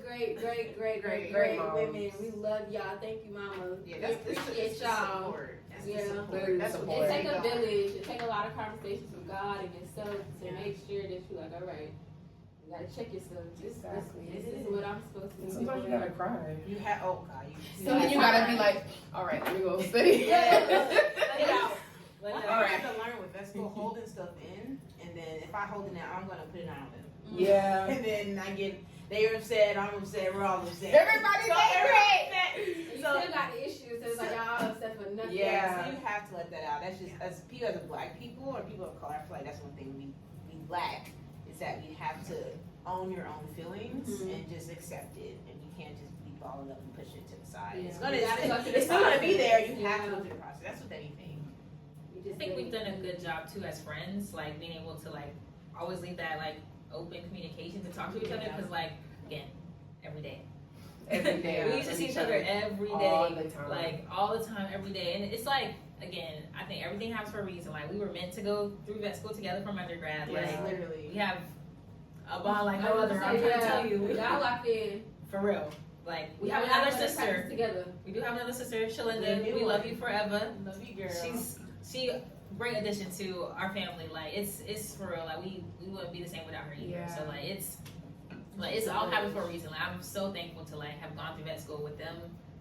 great Great moms. women. We love y'all. Thank you, mama. Yeah, We that's appreciate the y'all. support. That's the Yeah. support. Literally That's support. what It take a got. village. It take a lot of conversations with God and yourself to Yeah. make sure that you're like, all right, you gotta check yourself. Exactly. This is what I'm supposed to And do. sometimes you gotta cry. You have, oh God, And then you gotta be like, all right, let me go study. Let it out. Let it I out. Alright. had to learn with Vesco holding stuff in, and then if I hold it out, I'm gonna put it on them. Yeah. And then I get, they're upset, I'm upset, we're all upset. Everybody's So favorite. You So, still got the issues, so it's like y'all upset for nothing. Yeah. so you have to let that out. That's just, as people, as black people or people of color, I feel like that's one thing we lack, is that you have to own your own feelings Mhm. and just accept it, and you can't just be balling up and push it to the side. Yeah. It's gonna, You gotta go through the it's still gonna be there, you process. have to Yeah. go through the process. That's with anything. You I just think really- we've done a good job too as friends, like being able to like always leave that like open communication to talk to each other, because like again, every day. Every day. We used to see each other every day, all the time. like all the time, every day, and it's like again, I think everything happens for a reason. Like we were meant to go through vet school together from undergrad. Yes, Like literally. we have a bond like no I was other. gonna I'm say, trying to yeah, tell you, Y'all locked in. for real. Like we have Y'all another gotta sister. practice together. We do have another sister, We Shalinda. do. We love you forever. Love you, girl. She great addition to our family. Like it's for real. Like we wouldn't be the same without her either. Yeah. So like it's all happened for a reason. Like I'm so thankful to like have gone through vet school with them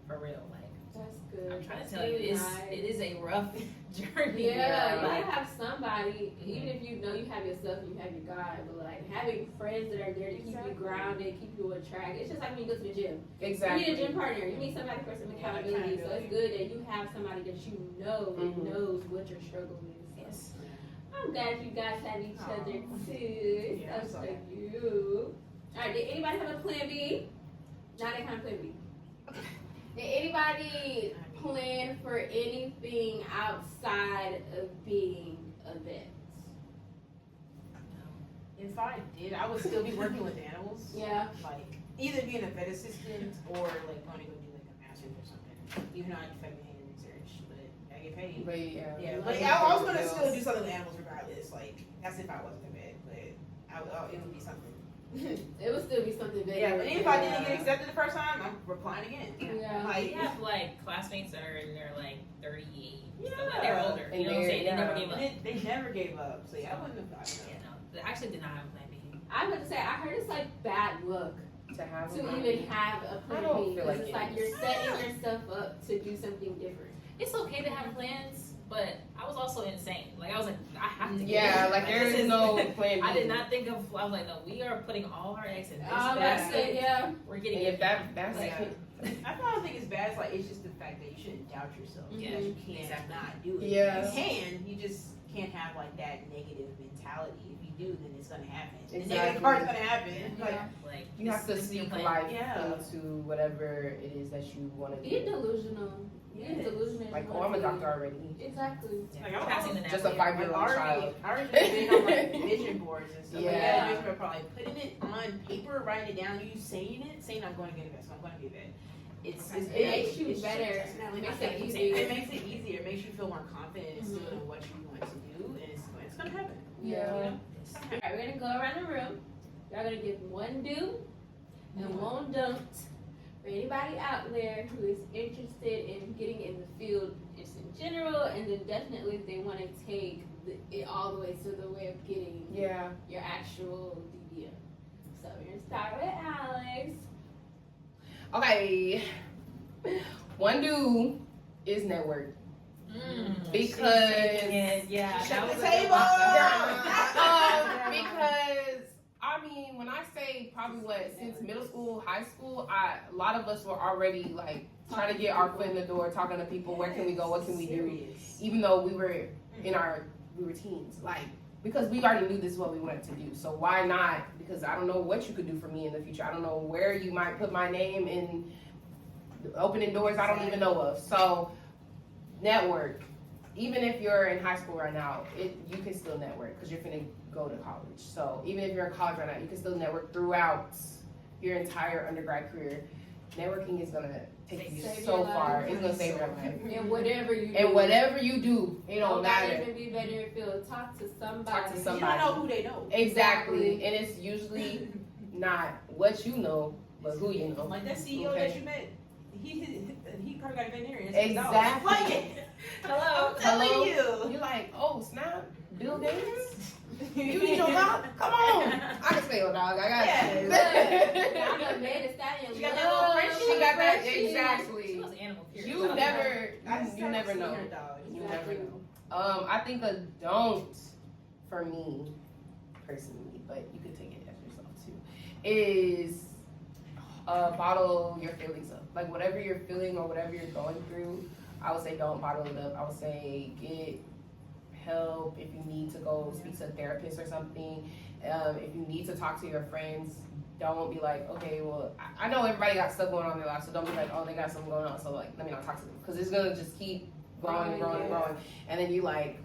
for real. Like That's good. I'm trying to That's tell you, really it is a rough journey. Yeah, you like, have somebody, even if you know you have yourself and you have your God, but like having friends that are there to keep you grounded, keep you on track. It's just like when you go to the gym. Exactly. You need a gym partner. You need somebody for some accountability. So it's good that you have somebody that you know knows what your struggle is. yes. I'm glad you guys have each other too. Yeah, That's so like you. Alright, did anybody have a plan B? Not that kind of plan B. Did anybody plan for anything outside of being a vet? If I did, I would still be working with animals. Yeah. Like either being a vet assistant or like going to go do like a master's or something. Even though I do hand research, but I get paid. But yeah. Yeah, Like, but I was gonna still do something with animals regardless. Like that's if I wasn't a vet, but it would be something. It would still be something big. Yeah, but if I didn't get accepted the first time, I'm applying again. Yeah. We Like, have like classmates that are in their like 38. So Yeah. like, they're older. And You know what I'm saying? They never they're- gave up. they never gave up. So yeah, I wouldn't have. I don't know. Yeah, no. They actually did not have a plan B. I would say I heard it's like bad luck To have to a- even have a plan don't B. feel 'Cause like it's it like is. you're setting yourself up to do something different. It's okay to have plans, but I was also insane. Like I was like, I have to. Get Yeah, it. like there this is no plan B. I did not think of. I was like, no, we are putting all our eggs in this That's basket. it, yeah. We're getting And it. if that's Like, I don't think it's bad. It's like it's just the fact that you shouldn't doubt yourself. Yeah, Because you can't exactly. not do it. Yeah. You can. You just can't have like that negative mentality. If you do, then it's gonna happen. The Exactly. negative part's gonna happen. Like, Yeah. like you have to this is your speak plan. life Yeah. into whatever it is that you want to Be do. delusional. Be Yes. delusional. Like, oh, I'm a doctor already. Exactly. Yeah, Like, I'm passing the Just a napkin. 5-year-old child. I already been on like vision boards and stuff. Yeah. Like that. Vision board, probably putting it on paper, writing it down, you saying I'm going to get a vet, so I'm going to be a vet. It's It big. makes you It's better. just- It makes I it think easier. It makes it easier. It makes you feel more confident and still in what you want to do, and it's going to happen. Yeah. You know? Alright, we're gonna go around the room. Y'all gonna give one do and one don't for anybody out there who is interested in getting in the field just in general, and then definitely if they want to take it all the way to the way of getting Yeah. your actual DBM. So we're gonna start with Alex. Okay. One do is network. Mm. Because Yeah, Shut that the was table. Because I mean, when I say probably since middle school, high school, a lot of us were already like trying to get our foot in the door, talking to people. Where can we go? What can we do? Serious. Even though we were we were teens, like because we already knew this is what we wanted to do. So why not? Because I don't know what you could do for me in the future. I don't know where you might put my name in opening doors I don't even know of. So network. Even if you're in high school right now, you can still network because you're finna go to college. So even if you're in college right now, you can still network throughout your entire undergrad career. Networking is gonna take you Save so your far. life. It's gonna save your life. And whatever you do. And whatever you do, it don't matter. Even be better if you'll talk to somebody. Talk to You somebody. don't know who they know. Exactly. And it's usually not what you know, but who you know. Like that CEO Okay. that you met, he probably got a veterinarian. Exactly. Like, Hello. I'm telling Hello? you. You're like, oh snap, Bill Gates? You need your dog? Come on. I can stay your dog. I got Yeah. you. I done made a stallion. She got that little Frenchie. She got that She exactly. was animal. Period. You never I you never know. her dog. You never know. I think a don't for me personally, but you could take it as yourself too, is bottle your feelings up. Like whatever you're feeling or whatever you're going through, I would say don't bottle it up. I would say get help if you need to go speak to a therapist or something. If you need to talk to your friends, don't be like, okay, well, I know everybody got stuff going on in their life, so don't be like, oh, they got something going on, so like, let me not talk to them, because it's gonna just keep growing and growing and growing, and then you like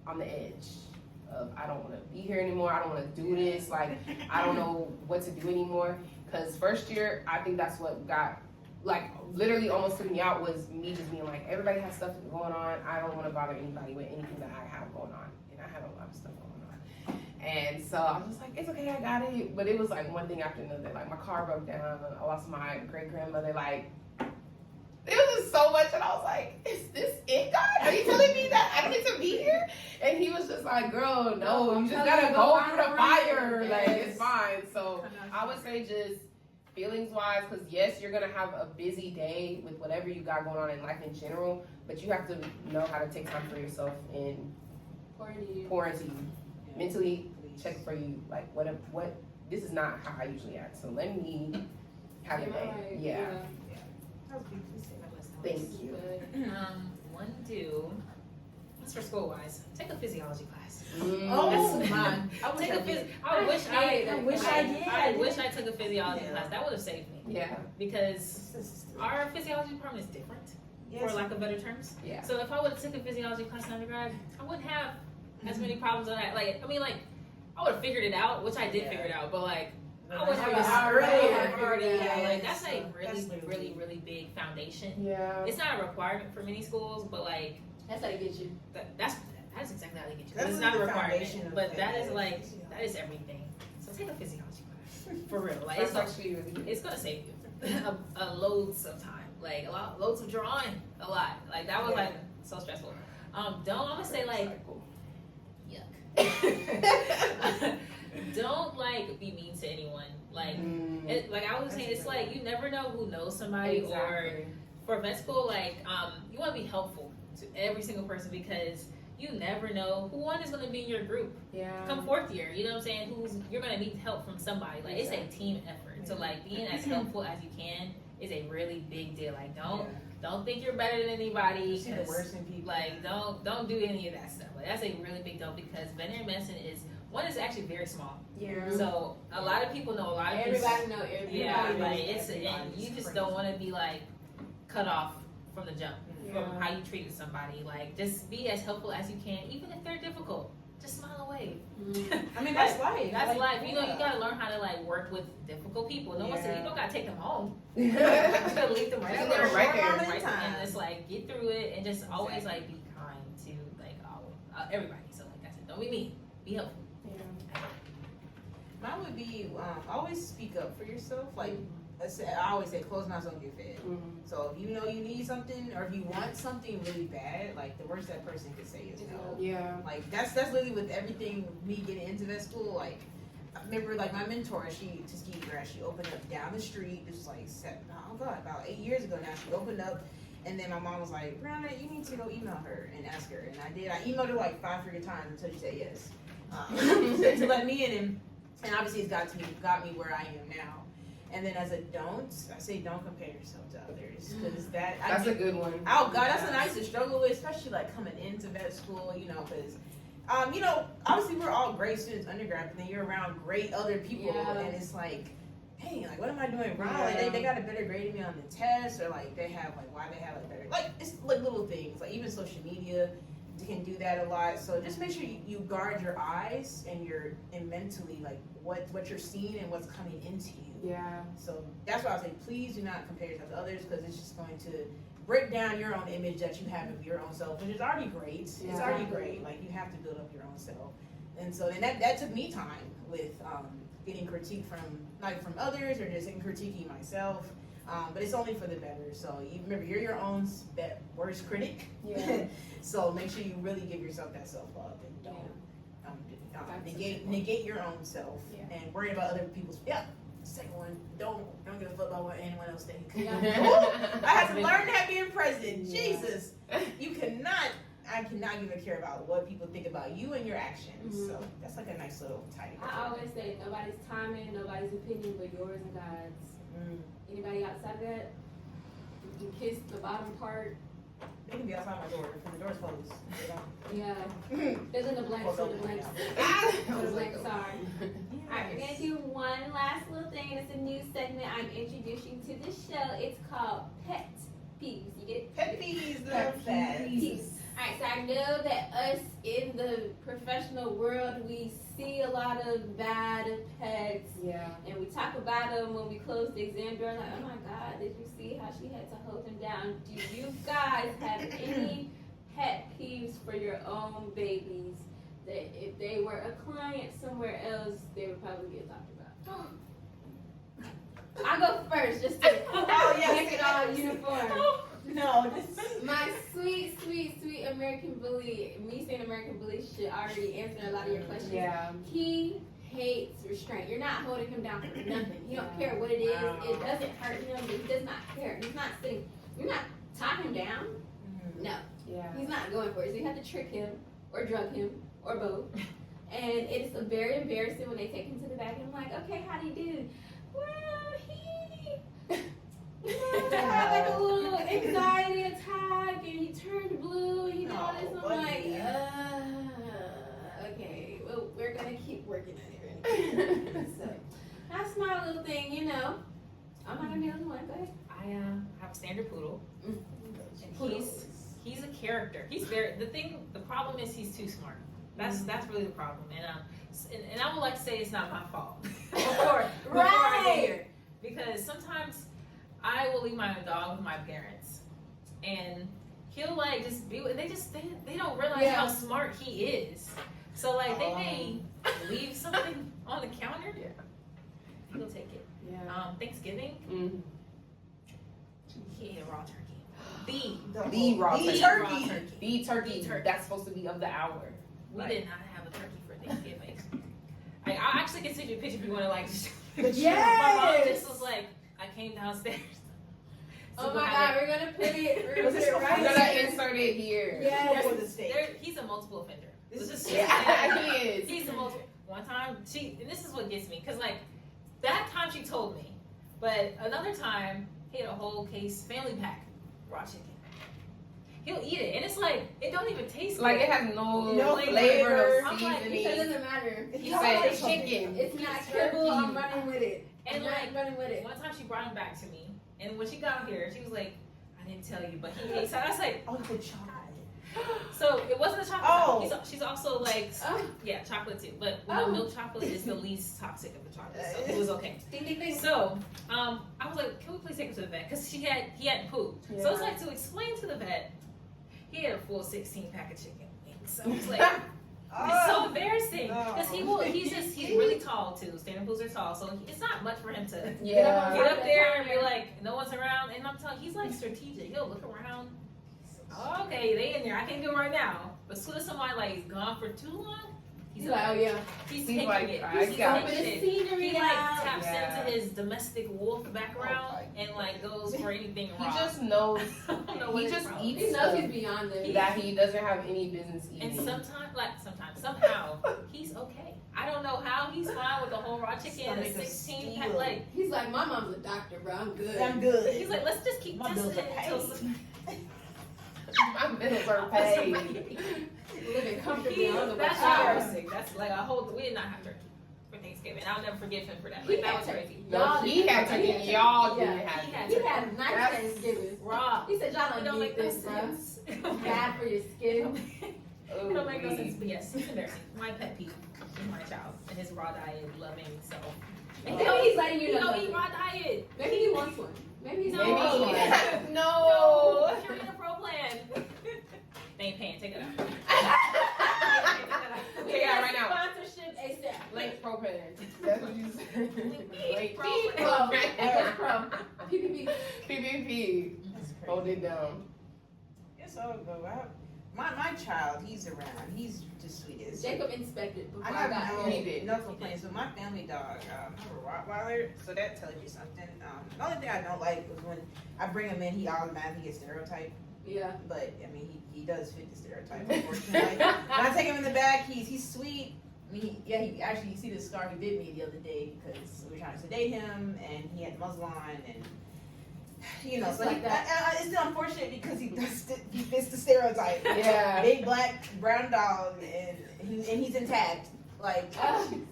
on the edge of I don't want to be here anymore. I don't want to do this. Like I don't know what to do anymore. Because first year, I think that's what got like literally almost took me out was me just being like everybody has stuff going on. I don't want to bother anybody with anything that I have going on, and I had a lot of stuff going on. And so I was just like, it's okay, I got it. But it was like one thing after another. Like my car broke down. I lost my great grandmother. Like it was just so much, and I was like, is this it, God? Are you telling me that I don't get to be here? And he was just like, girl, no, you just gotta go through the fire. Like it's fine. So I would say just feelings wise, because yes, you're gonna have a busy day with whatever you got going on in life in general, but you have to know how to take time for yourself and pour into you. Mentally check for you, like what this is not how I usually act, so let me have a day. Right. Yeah. That was beautifully said. Thank you. One do. That's for school wise. Take a physiology class. Oh my! I wish Take I a phys- did. I wish I did. I wish I took a physiology Yeah. class. That would have saved me. Yeah. Because our physiology department is different, Yes. for lack of better terms. Yeah. So if I would have took a physiology class in undergrad, I wouldn't have as many problems on that. Like, I mean, like, I would have figured it out, which I did Yeah. figure it out, but like, I That's would have how a you already, yeah, like, that's a that's really, really, really big foundation. Yeah. It's not a requirement for many schools, but like, That's how you get you. that's exactly how they get you. That's It's like not a the foundation requirement, of but that is things. like, that is everything. So take a physiology class, for real. Like, That's it's like, actually really good. it's gonna save you loads of time, like loads of drawing, a lot. Like that was like so stressful. I'm gonna say like, yuck. Don't like be mean to anyone. Like, like I was saying, it's like you never know who knows somebody. Or Exactly. for vet school, like you want to be helpful to every single person because you never know who one is going to be in your group. Yeah. Come fourth year, you know what I'm saying? You're gonna need help from somebody. Like it's a team effort. So like being as helpful as you can is a really big deal. Like don't think you're better than anybody. See the worst in people. Like don't do any of that stuff. Like that's a really big deal because veterinary medicine is actually very small. Yeah. So a lot of people know a lot of Everybody know everybody. Yeah, knows like it's everybody. and you just don't want to be like cut off from the jump from how you treated somebody. Like just be as helpful as you can, even if they're difficult. Just smile away. I mean, that's life. That's Like, life. You know, you gotta learn how to like work with difficult people. No one said you don't gotta take them home. Yeah. You gotta leave them right Just there, leave them right there. right there. And it's like get through it and just always like be kind to like everybody. So like I said, don't be mean. Be helpful. Mine would be always speak up for yourself. Like I always say, closed mouths don't get fed. So if you know you need something or if you want something really bad, like the worst that person could say is no. Yeah. Like that's literally with everything me getting into vet school. Like I remember like my mentor, she Tuskegee grad, she opened up down the street. This was like about 8 years ago now. She opened up. And then my mom was like, Brianna, you need to go email her and ask her. And I did. I emailed her like 5 freaking times until she said yes. To let me in. And obviously it's got me where I am now. And then as a don't, I say don't compare yourself to others. Because That's a good one. Oh God, that's what I used to struggle with, especially like coming into vet school, you know, because, you know, obviously we're all great students undergrad, but then you're around great other people. And it's like, hey, like what am I doing wrong? Like they got a better grade than me on the test, or like they have like why they have like better, like it's like little things, like even social media can do that a lot. So just make sure you guard your eyes and mentally like what you're seeing and what's coming into you. Yeah. So that's why I say please do not compare yourself to others because it's just going to break down your own image that you have of your own self, which is already great. It's already great. Like you have to build up your own self. And so and that took me time with getting critique from others or just critiquing myself. But it's only for the better. So you remember you're your own worst critic. Yeah. So make sure you really give yourself that self-love and don't negate your own self and worry about other people's. Second one, don't give a fuck about what anyone else thinks. I had to learn that being president. Jesus, I cannot give a care about what people think about you and your actions. So that's like a nice little tidy. I always say nobody's timing, nobody's opinion, but yours and God's. Anybody outside of that? You can kiss the bottom part. They can be outside my door because the door's closed. Yeah. There's in the blanks. So the blanks. So the blanks are. Alright, we're gonna do one last little thing. It's a new segment I'm introducing to the show. It's called Pet Peeves. You get it? Pet peeves, love that. Alright, so I know that us in the professional world, we see a lot of bad pets. Yeah. And we talk about them when we close the exam door, like, oh my God, did you see how she had to hold him down? Do you guys have any pet peeves for your own babies that if they were a client somewhere else, they would probably get talked about? I'll go first, just to make it all uniform. No, this My sweet, sweet, sweet American bully, me saying American bully should already answer a lot of your questions. Yeah. He hates restraint. You're not holding him down for nothing. He don't care what it is. Wow. It doesn't hurt him. He does not care. He's not sitting. You're not tying him down. No, Yeah. he's not going for it. So you have to trick him or drug him or both. And it's very embarrassing when they take him to the back and I'm like, okay, how'd he do? Well, he had like a little anxiety attack and he turned blue and he noticed. I'm like, okay, well, we're gonna keep working on it. So that's my little thing, you know. I'm not gonna be the only one. Go ahead. I have a standard poodle, and Poodles. he's a character. He's very the problem is he's too smart. That's really the problem, and I would like to say it's not my fault before I get here, because sometimes I will leave my dog with my parents, and he'll like just be. They don't realize how smart he is. So like they may leave something on the counter. Yeah. He'll take it. Yeah. Thanksgiving, Mm. he ate a raw turkey. The raw turkey. Raw turkey. The turkey. The turkey. That's supposed to be of the hour. We Right. did not have a turkey for Thanksgiving. I actually can send you a picture if you want to like. Yes! My mom just was like, I came downstairs. Oh my God, we're gonna put it. We're gonna put it I'm right gonna here. insert it here. Yes. He's a multiple offender. This is- Yeah, he is. He's a multiple. One time, and this is what gets me, because like, that time she told me, but another time, he had a whole case, family pack, raw chicken. He'll eat it, and it's like, it don't even taste Like good. it has no No flavor, flavor. no I'm like, seasoning. It doesn't matter. He It's said like chicken. It's not kibble. I'm running with it. And I'm like, running with it. one time she brought him back to me, and when she got here, she was like, I didn't tell you, but he ate. So I was like, Oh, the chocolate. so it wasn't a chocolate. Oh. She's also like, Oh, yeah, chocolate too. But Oh. milk chocolate is the least toxic of the chocolate, so it was okay. ding ding ding. So, I was like, can we please take him to the vet? Because he hadn't pooped. So it's like, to explain to the vet, he had a full 16 pack of chicken wings. So it's like, it's so embarrassing. Because he's really tall too. Standard poodles are tall, so it's not much for him to Yeah. get up there and be like, no one's around. And I'm telling you, he's like strategic. He'll look around. Oh, okay, they in there. I can't go right now. But as soon as somebody like is gone for too long, he's He's like, oh yeah. he's He's taking like, it. I He's got Open taking the it. scenery He like out. taps Yeah. into his domestic wolf background and like goes for anything He raw. just knows. I don't know what He his just problem eats He is. knows stuff he's beyond this. that he doesn't have any business eating. And somehow, he's okay. I don't know how he's fine with the whole raw chicken and the Stomach of 16 pack. steel. Like, He's like, my mom's a doctor, bro. I'm good. I'm good. he's like, let's just keep My testing bills are it until paid. My bills are paid. Living comfortably. I don't know That's about y'all. embarrassing. That's like a whole. We did not have turkey for Thanksgiving. I'll never forgive him for that. He Like, that had was turkey. crazy. No, he had to get y'all didn't have He had to. He had nice That's- Thanksgiving. Raw. He said, y'all It don't need no this, bro. sense. Bad for your skin. It don't make no sense. But yes, it's embarrassing. My pet peeve is my child and his raw diet loving self. Maybe he's letting you He know. don't eat something. raw diet. Maybe he wants one. Maybe he's No. wants one. Maybe. No. No. You're in a pro plan. They ain't paying. Take it out. Take it out right now. Sponsorship ASAP. Link propane. That's what you said. Link Pro. propane. Pro. PPP. PPP. Hold it down. Yes, I'll go out. My child, he's around. He's the sweetest. Jacob inspected before I I got have here. no complaints. But my family dog, I have a Rottweiler, so that tells you something. The only thing I don't like is when I bring him in, he automatically gets stereotyped. Yeah. But I mean, he does fit the stereotype, unfortunately. When I take him in the back, he's sweet. I mean, he actually, you see the scar he bit me the other day because we were trying to sedate him and he had the muzzle on and. You know, Just so like that. it's still unfortunate because he fits the stereotype. Yeah. Big black brown dog and he's intact. Like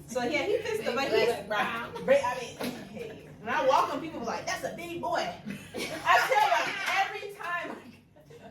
so yeah, he fits the but he's brown. I mean, hey, when I walk him, people be like, "That's a big boy." I tell you every time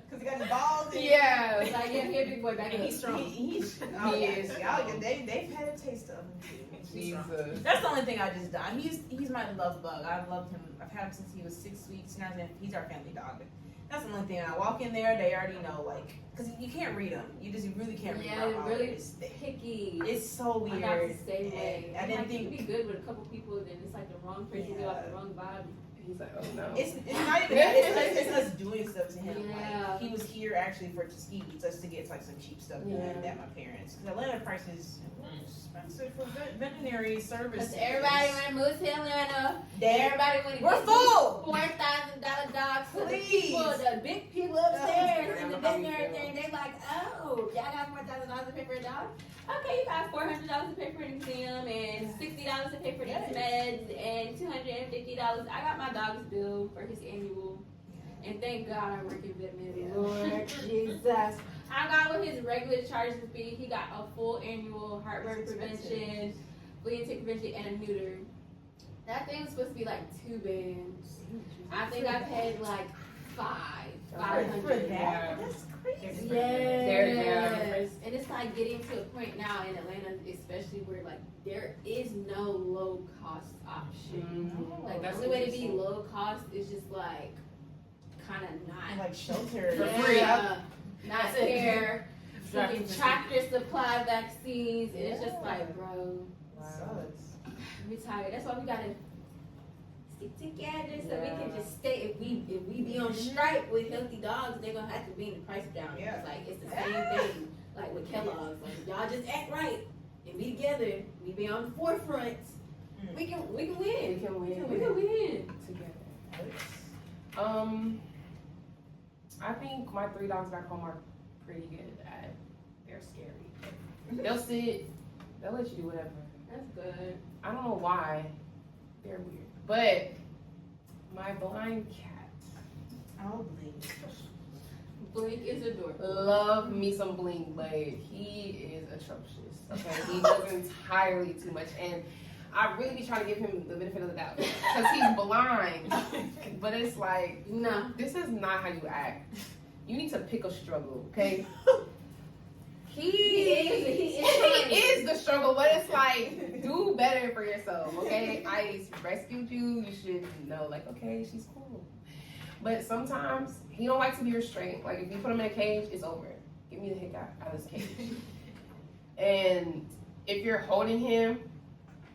because he got his balls. And Yeah. It's like, yeah, here, big boy, back And up. he's strong. He's He is. Y'all, they've had a taste of him too. He's strong. Jesus. That's the only thing I just done. He's my love bug. I've loved him. I've had him since he was 6 weeks. Now he's our family dog. That's the only thing. I walk in there, they already know, like, because you can't read them. You really can't read Yeah, them. really picky. It's so weird. I'm not the same way. I didn't like, think. you be good with a couple people, then it's like the wrong person, you got the wrong vibe. He's like, oh no. It's not even that. It's us doing stuff to him. Yeah. Like he was here actually for us to get like some cheap stuff that my parents. Because Atlanta prices expensive for veterinary services. Because everybody want to move to Atlanta. Everybody want to We're full. $4,000 dogs for the Please. people, the big people upstairs in the Yeah, how we veterinary feel. thing. They like, oh, y'all got $4,000 to pay for a dog? Okay, you got $400 to pay for the museum and $60 to pay for these meds and $250. I got my dog's bill for his annual. And thank God I work in veterinary. Lord Jesus. I got what his regular charges would be. He got a full annual heartworm prevention, flea and tick prevention, and a neuter. That thing was supposed to be like 2 bands. I think I paid like $500. For that? That's crazy. Yes. And it's like getting to a point now in Atlanta, especially where like there is no low cost option. Mhm. Like the That's only way to interesting. be low cost is just like kind of not Like shelter. For free. not That's it. care. Tractor Freaking tractor supply vaccines, and it's just like, bro, Sucks. I'm tired. That's why we gotta stick together so we can just stay. If we be on strike with healthy dogs, they're gonna have to bring the price down. Yeah. It's like it's the same thing. Like with Kellogg's, like if y'all just act right and be together. We be on the forefront. We can win. We can win. We can win. Together. I think my 3 dogs back home are pretty good at. They're scary. They'll sit. They'll let you do whatever. That's good. I don't know why. They're weird. But my blind cat. Oh, please. Blake is adorable. Love me some Bling, but he is atrocious. Okay, he does entirely too much, and I really be trying to give him the benefit of the doubt because he's blind. But it's like, No. this is not how you act. You need to pick a struggle, okay? He is the struggle, but it's like, do better for yourself, okay? I rescued you. You should know, like, okay, she's cool. But sometimes he don't like to be restrained. Like if you put him in a cage, it's over. Get me the heck out of this cage. And if you're holding him,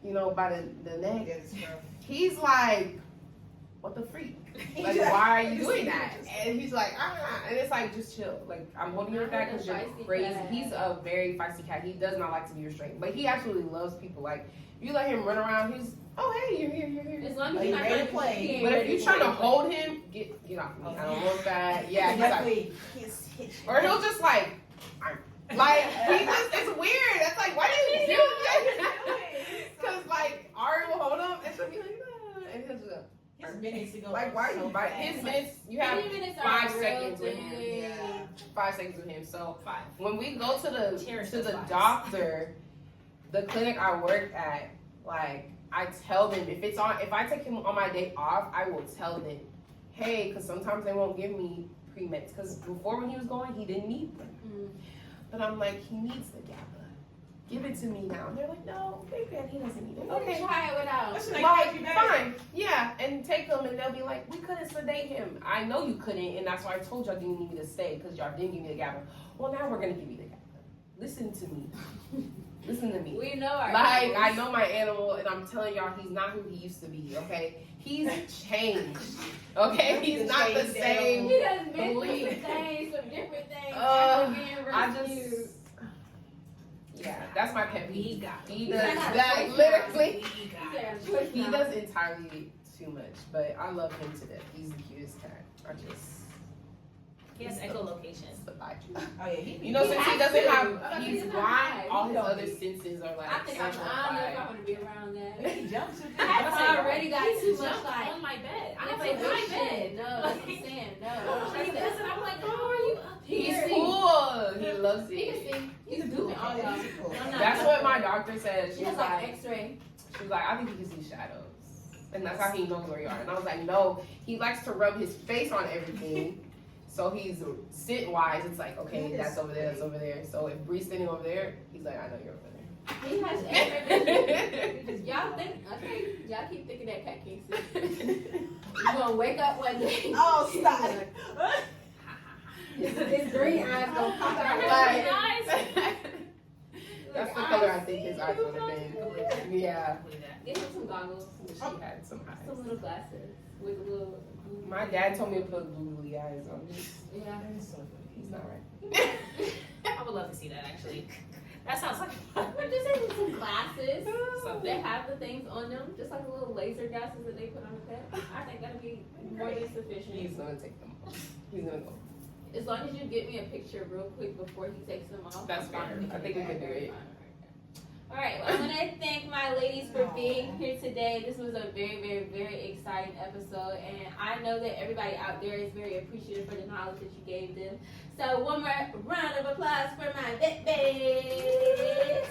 you know, by the neck, he's like, what the freak? Like, why are you doing that? And he's like, and it's like, just chill. Like, I'm holding you back because you're Feisty crazy. cat. He's a very feisty cat. He does not like to be restrained, but he actually loves people. Like, if you let him run around, he's, oh, hey, you're here. As long as Like, you're not ready trying to play. he ain't But if ready you're to trying to play. hold him, get off me. I don't want that. Yeah, he's like, Exactly. or he'll just like he just, it's weird. That's like, why did you do that? Because like Ari will hold him and she'll be like, and he'll just His minutes to go. like, why are you biting? His minutes, you have 30 minutes are 5 a real seconds with him. thing. Yeah. 5 seconds with him. So 5. when we go to the Cherish to those the 5s. doctor, the clinic I work at, like I tell them if I take him on my day off, I will tell them, hey, because sometimes they won't give me pre-meds. Because before when he was going, he didn't need them. But I'm like, he needs the GABA. Give it to me now. And they're like, no, baby, he doesn't need it. Okay, try it without. Listen, Like, fine, yeah, and take them, and they'll be like, we couldn't sedate him. I know you couldn't, and that's why I told y'all didn't need me to stay, because y'all didn't give me the GABA. Well, now we're gonna give you the GABA. Listen to me. Listen to me. We know our Like, rules. I know my animal, and I'm telling y'all, he's not who he used to be, okay? He's changed, okay? He's not the same. He does many Believe. different things, some different things. Uh, after being I rescued. just, yeah, that's my pet We peeve. got He You does gotta have that, choice literally. We got Yeah, choice He now. does entirely too much, but I love him to death. He's the cutest cat. I just, He has echolocation. it's the bite. Oh yeah, he You know, He since he has doesn't to. have, He he's doesn't blind, hide. all He his don't other be. senses are like I think I don't know if I centralized. want to be around that. he jumps with I already got He too jumped much like. on my bed. I I was like, like, my shit. bed. No, that's what I'm saying. No, don't He trust does it. that. I'm like, how are you up He's here? cool. He loves He can it. see. He's goofing all y'all. I'm not That's what my doctor said. She She has was like like, X-ray. she was like, I think he can see shadows. And that's how he knows where you are. And I was like, no, he likes to rub his face on everything. So he's sit wise. It's like, okay, that's over there, that's over there. So if Bree's standing over there, he's like, I know you're over He has X-ray vision. Y'all think, okay, y'all keep thinking that cat can't see. You're gonna wake up one day. Oh, stop. His green eyes gonna pop out. Like- Nice. That's the I color I think his eyes would have been. Yeah. Get him some goggles, She had some eyes. some little glasses with a little. My dad told me to put googly eyes on. Yeah. He's not right. I would love to see that actually. That sounds like fun. We're just saying some glasses. So They have the things on them, just like the little laser glasses that they put on the pet. I think that'll be more than sufficient. He's gonna take them off. He's gonna go. As long as you get me a picture real quick before he takes them off. That's fair. I think we can do it. All right, well, I want to thank my ladies for being here today. This was a very, very, very exciting episode, and I know that everybody out there is very appreciative for the knowledge that you gave them. So one more round of applause for my babies.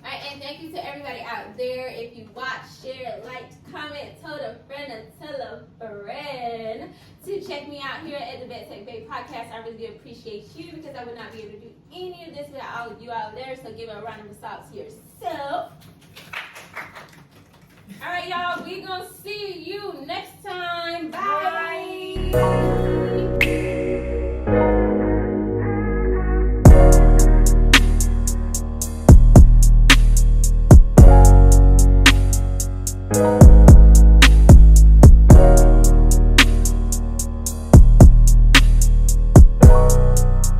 All right, and thank you to everybody out there. If you watched, shared, liked, comment, told a friend, and tell a friend to check me out here at the Vet Tech Babe Podcast. I really do appreciate you because I would not be able to do any of this without all of you out there. So give a round of applause to yourself. All right, y'all, we gonna see you next time. Bye.